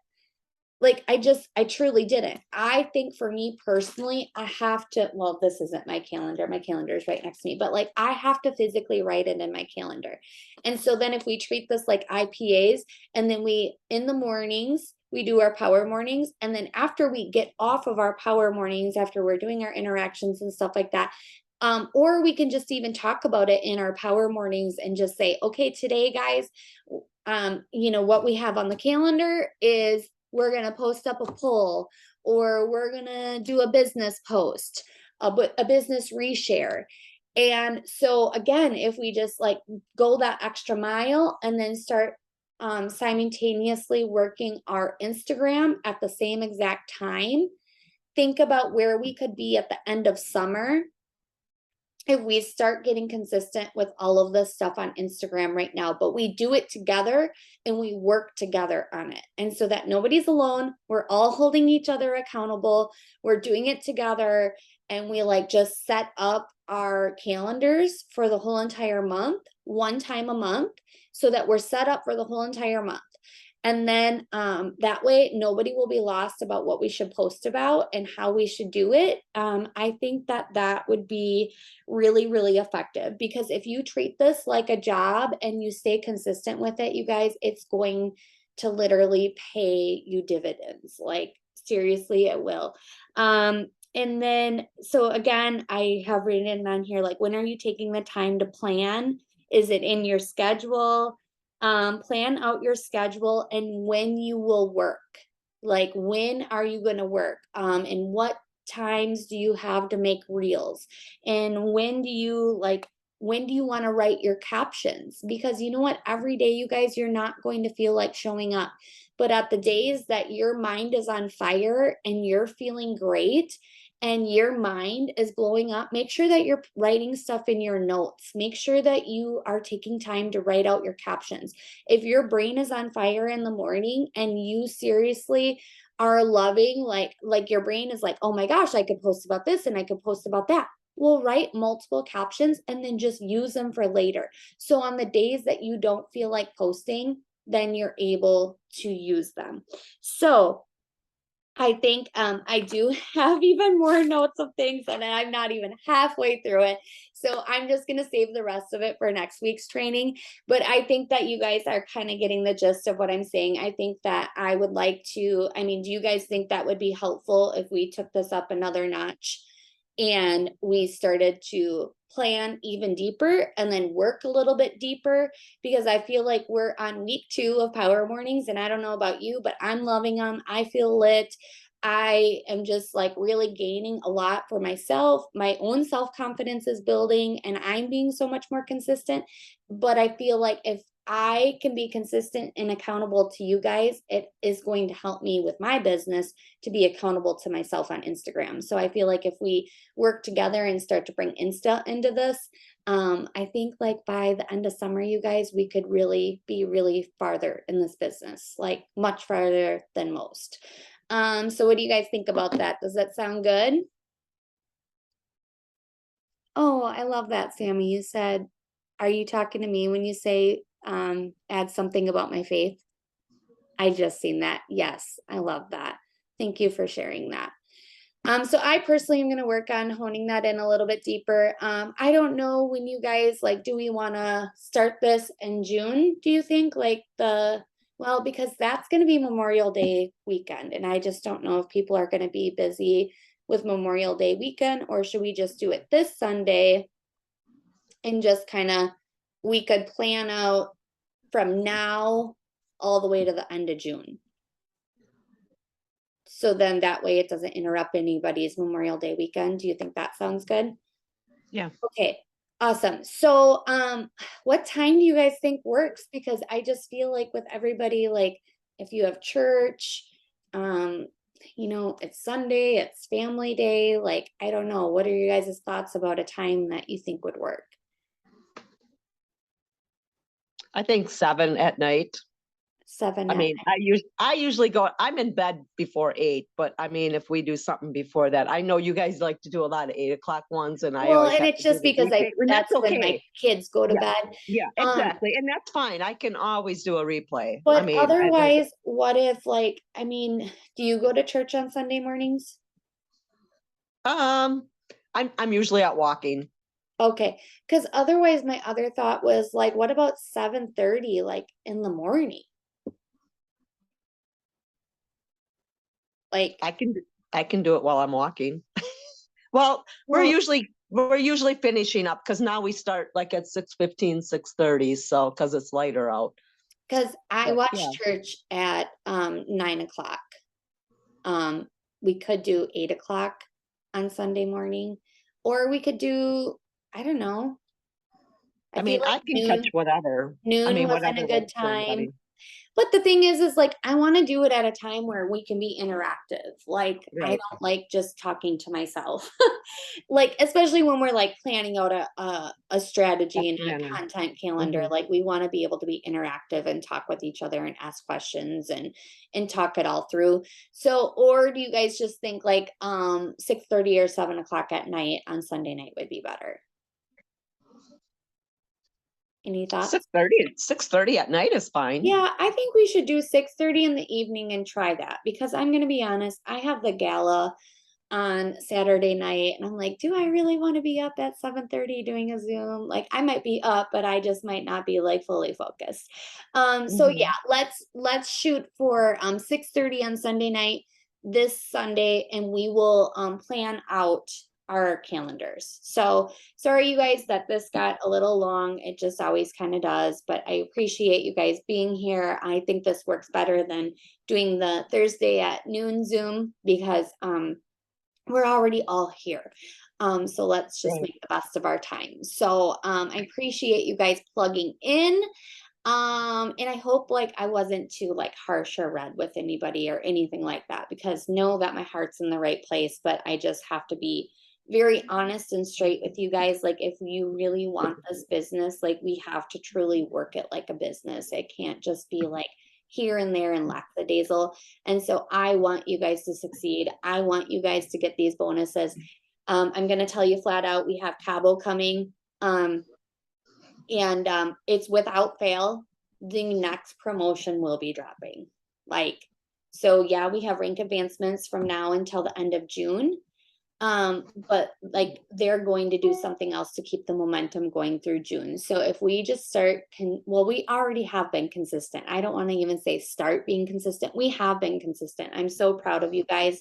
Like I truly didn't. I think for me personally, I have to, well, this isn't my calendar. My calendar is right next to me, but like I have to physically write it in my calendar. And so then if we treat this like IPAs, and then in the mornings, we do our power mornings. And then after we get off of our power mornings, after we're doing our interactions and stuff like that, or we can just even talk about it in our power mornings and just say, okay, today, guys, what we have on the calendar is we're going to post up a poll, or we're going to do a business post, a business reshare. And so again, if we just like go that extra mile and then start simultaneously working our Instagram at the same exact time, think about where we could be at the end of summer if we start getting consistent with all of this stuff on Instagram right now, but we do it together and we work together on it. And so that nobody's alone, we're all holding each other accountable, we're doing it together, and we like just set up our calendars for the whole entire month, one time a month, so that we're set up for the whole entire month. And then that way, nobody will be lost about what we should post about and how we should do it. I think that would be really, really effective, because if you treat this like a job and you stay consistent with it, you guys, it's going to literally pay you dividends. Like seriously, it will. And then, so again, I have written on here, like, when are you taking the time to plan? Is it in your schedule? Plan out your schedule and when you will work. Like, when are you going to work? And what times do you have to make reels? And when do you want to write your captions? Because you know what, every day, you guys, you're not going to feel like showing up. But at the days that your mind is on fire and you're feeling great and your mind is blowing up, make sure that you're writing stuff in your notes. Make sure that you are taking time to write out your captions. If your brain is on fire in the morning and you seriously are loving, like your brain is like, oh my gosh, I could post about this and I could post about that. We'll write multiple captions and then just use them for later. So on the days that you don't feel like posting, then you're able to use them. So I think I do have even more notes of things and I'm not even halfway through it. So I'm just going to save the rest of it for next week's training. But I think that you guys are kind of getting the gist of what I'm saying. I think that I would like to, I mean, do you guys think that would be helpful if we took this up another notch and we started to plan even deeper and then work a little bit deeper? Because I feel like we're on week 2 of Power Mornings, and I don't know about you, but I'm loving them. I feel lit. I am just like really gaining a lot for myself. My own self-confidence is building and I'm being so much more consistent. But I feel like if I can be consistent and accountable to you guys, it is going to help me with my business to be accountable to myself on Instagram. So I feel like if we work together and start to bring Insta into this, I think like by the end of summer, you guys, we could really be really farther in this business, like much farther than most. So what do you guys think about that? Does that sound good? Oh, I love that, Sammy. You said, are you talking to me when you say add something about my faith? I just seen that. Yes, I love that. Thank you for sharing that. So I personally am going to work on honing that in a little bit deeper. I don't know when you guys like, do we want to start this in June? Do you think well, because that's going to be Memorial Day weekend. And I just don't know if people are going to be busy with Memorial Day weekend, or should we just do it this Sunday and just kind of, we could plan out from now all the way to the end of June. So then that way it doesn't interrupt anybody's Memorial Day weekend. Do you think that sounds good? Yeah. Okay, awesome. So what time do you guys think works? Because I just feel like with everybody, like if you have church, you know, it's Sunday, it's family day, like, I don't know. What are you guys' thoughts about a time that you think would work? I think 7 at night. 7 I at mean, night. I usually go, I'm in bed before 8, but I mean, if we do something before that, I know you guys like to do a lot of 8 o'clock ones and I Well, always and have it's to do just the because replay, and that's when my kids go to Yeah. bed. Yeah, exactly. And that's fine. I can always do a replay. I But mean, otherwise, what if like, I mean, do you go to church on Sunday mornings? I'm usually out walking. Okay, because otherwise my other thought was like, what about 7:30, like in the morning? Like, I can do it while I'm walking. Well, we're well, usually finishing up because now we start like at 6:15, 6:30. So because it's lighter out. because I But, watch yeah. church at 9 o'clock. We could do 8 o'clock on Sunday morning, or we could do, I don't know. I I mean, feel I like can catch whatever. I noon mean, wasn't whatever a good works for time. everybody. But the thing is like, I want to do it at a time where we can be interactive. Like, I Right. don't like just talking to myself. Like, especially when we're like planning out a strategy and a Definitely. content calendar, Mhm. like we want to be able to be interactive and talk with each other and ask questions and talk it all through. So, or do you guys just think like 6:30 or 7 o'clock at night on Sunday night would be better? Any thoughts? 6:30 at night is fine. Yeah, I think we should do 6:30 in the evening and try that, because I'm gonna be honest, I have the gala on Saturday night and I'm like, do I really want to be up at 7:30 doing a Zoom? Like, I might be up, but I just might not be like fully focused. So Mhm. yeah, let's shoot for 6:30 on Sunday night this Sunday, and we will plan out our calendars. So sorry, you guys, that this got a little long. It just always kind of does, but I appreciate you guys being here. I think this works better than doing the Thursday at noon Zoom, because we're already all here. So let's just Right. make the best of our time. So I appreciate you guys plugging in. And I hope like I wasn't too like harsh or red with anybody or anything like that, because know that my heart's in the right place, but I just have to be very honest and straight with you guys. Like if you really want this business, like we have to truly work it like a business. It can't just be like here and there and lackadaisical. And so I want you guys to succeed. I want you guys to get these bonuses. I'm going to tell you flat out, we have Cabo coming. And it's without fail, the next promotion will be dropping. Like, so yeah, we have rank advancements from now until the end of June. But like they're going to do something else to keep the momentum going through June. So if we just start, well, we already have been consistent. I don't want to even say start being consistent. We have been consistent. I'm so proud of you guys.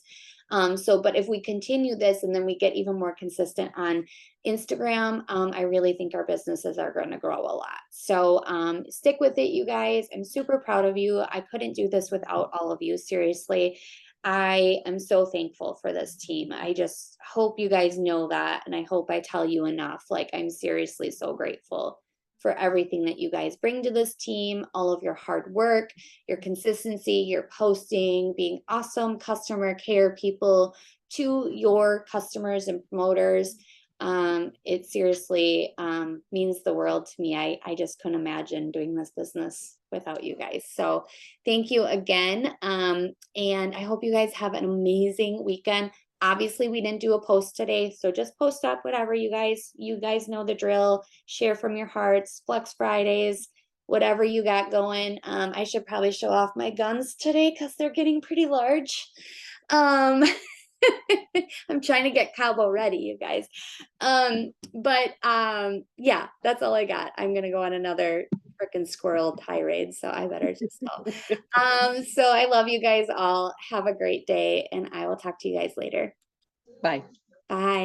But if we continue this and then we get even more consistent on Instagram, I really think our businesses are going to grow a lot. So stick with it, you guys. I'm super proud of you. I couldn't do this without all of you. Seriously. I am so thankful for this team. I just hope you guys know that. And I hope I tell you enough. Like, I'm seriously so grateful for everything that you guys bring to this team, all of your hard work, your consistency, your posting, being awesome customer care people to your customers and promoters. It seriously means the world to me. I just couldn't imagine doing this business without you guys. So thank you again. And I hope you guys have an amazing weekend. Obviously, we didn't do a post today, so just post up whatever you guys know the drill. Share from your hearts, Flex Fridays, whatever you got going. I should probably show off my guns today because they're getting pretty large. I'm trying to get Cabo ready, you guys. Yeah, that's all I got. I'm gonna go on another freaking squirrel tirade, so I better just go. So I love you guys all. Have a great day, and I will talk to you guys later. Bye. Bye.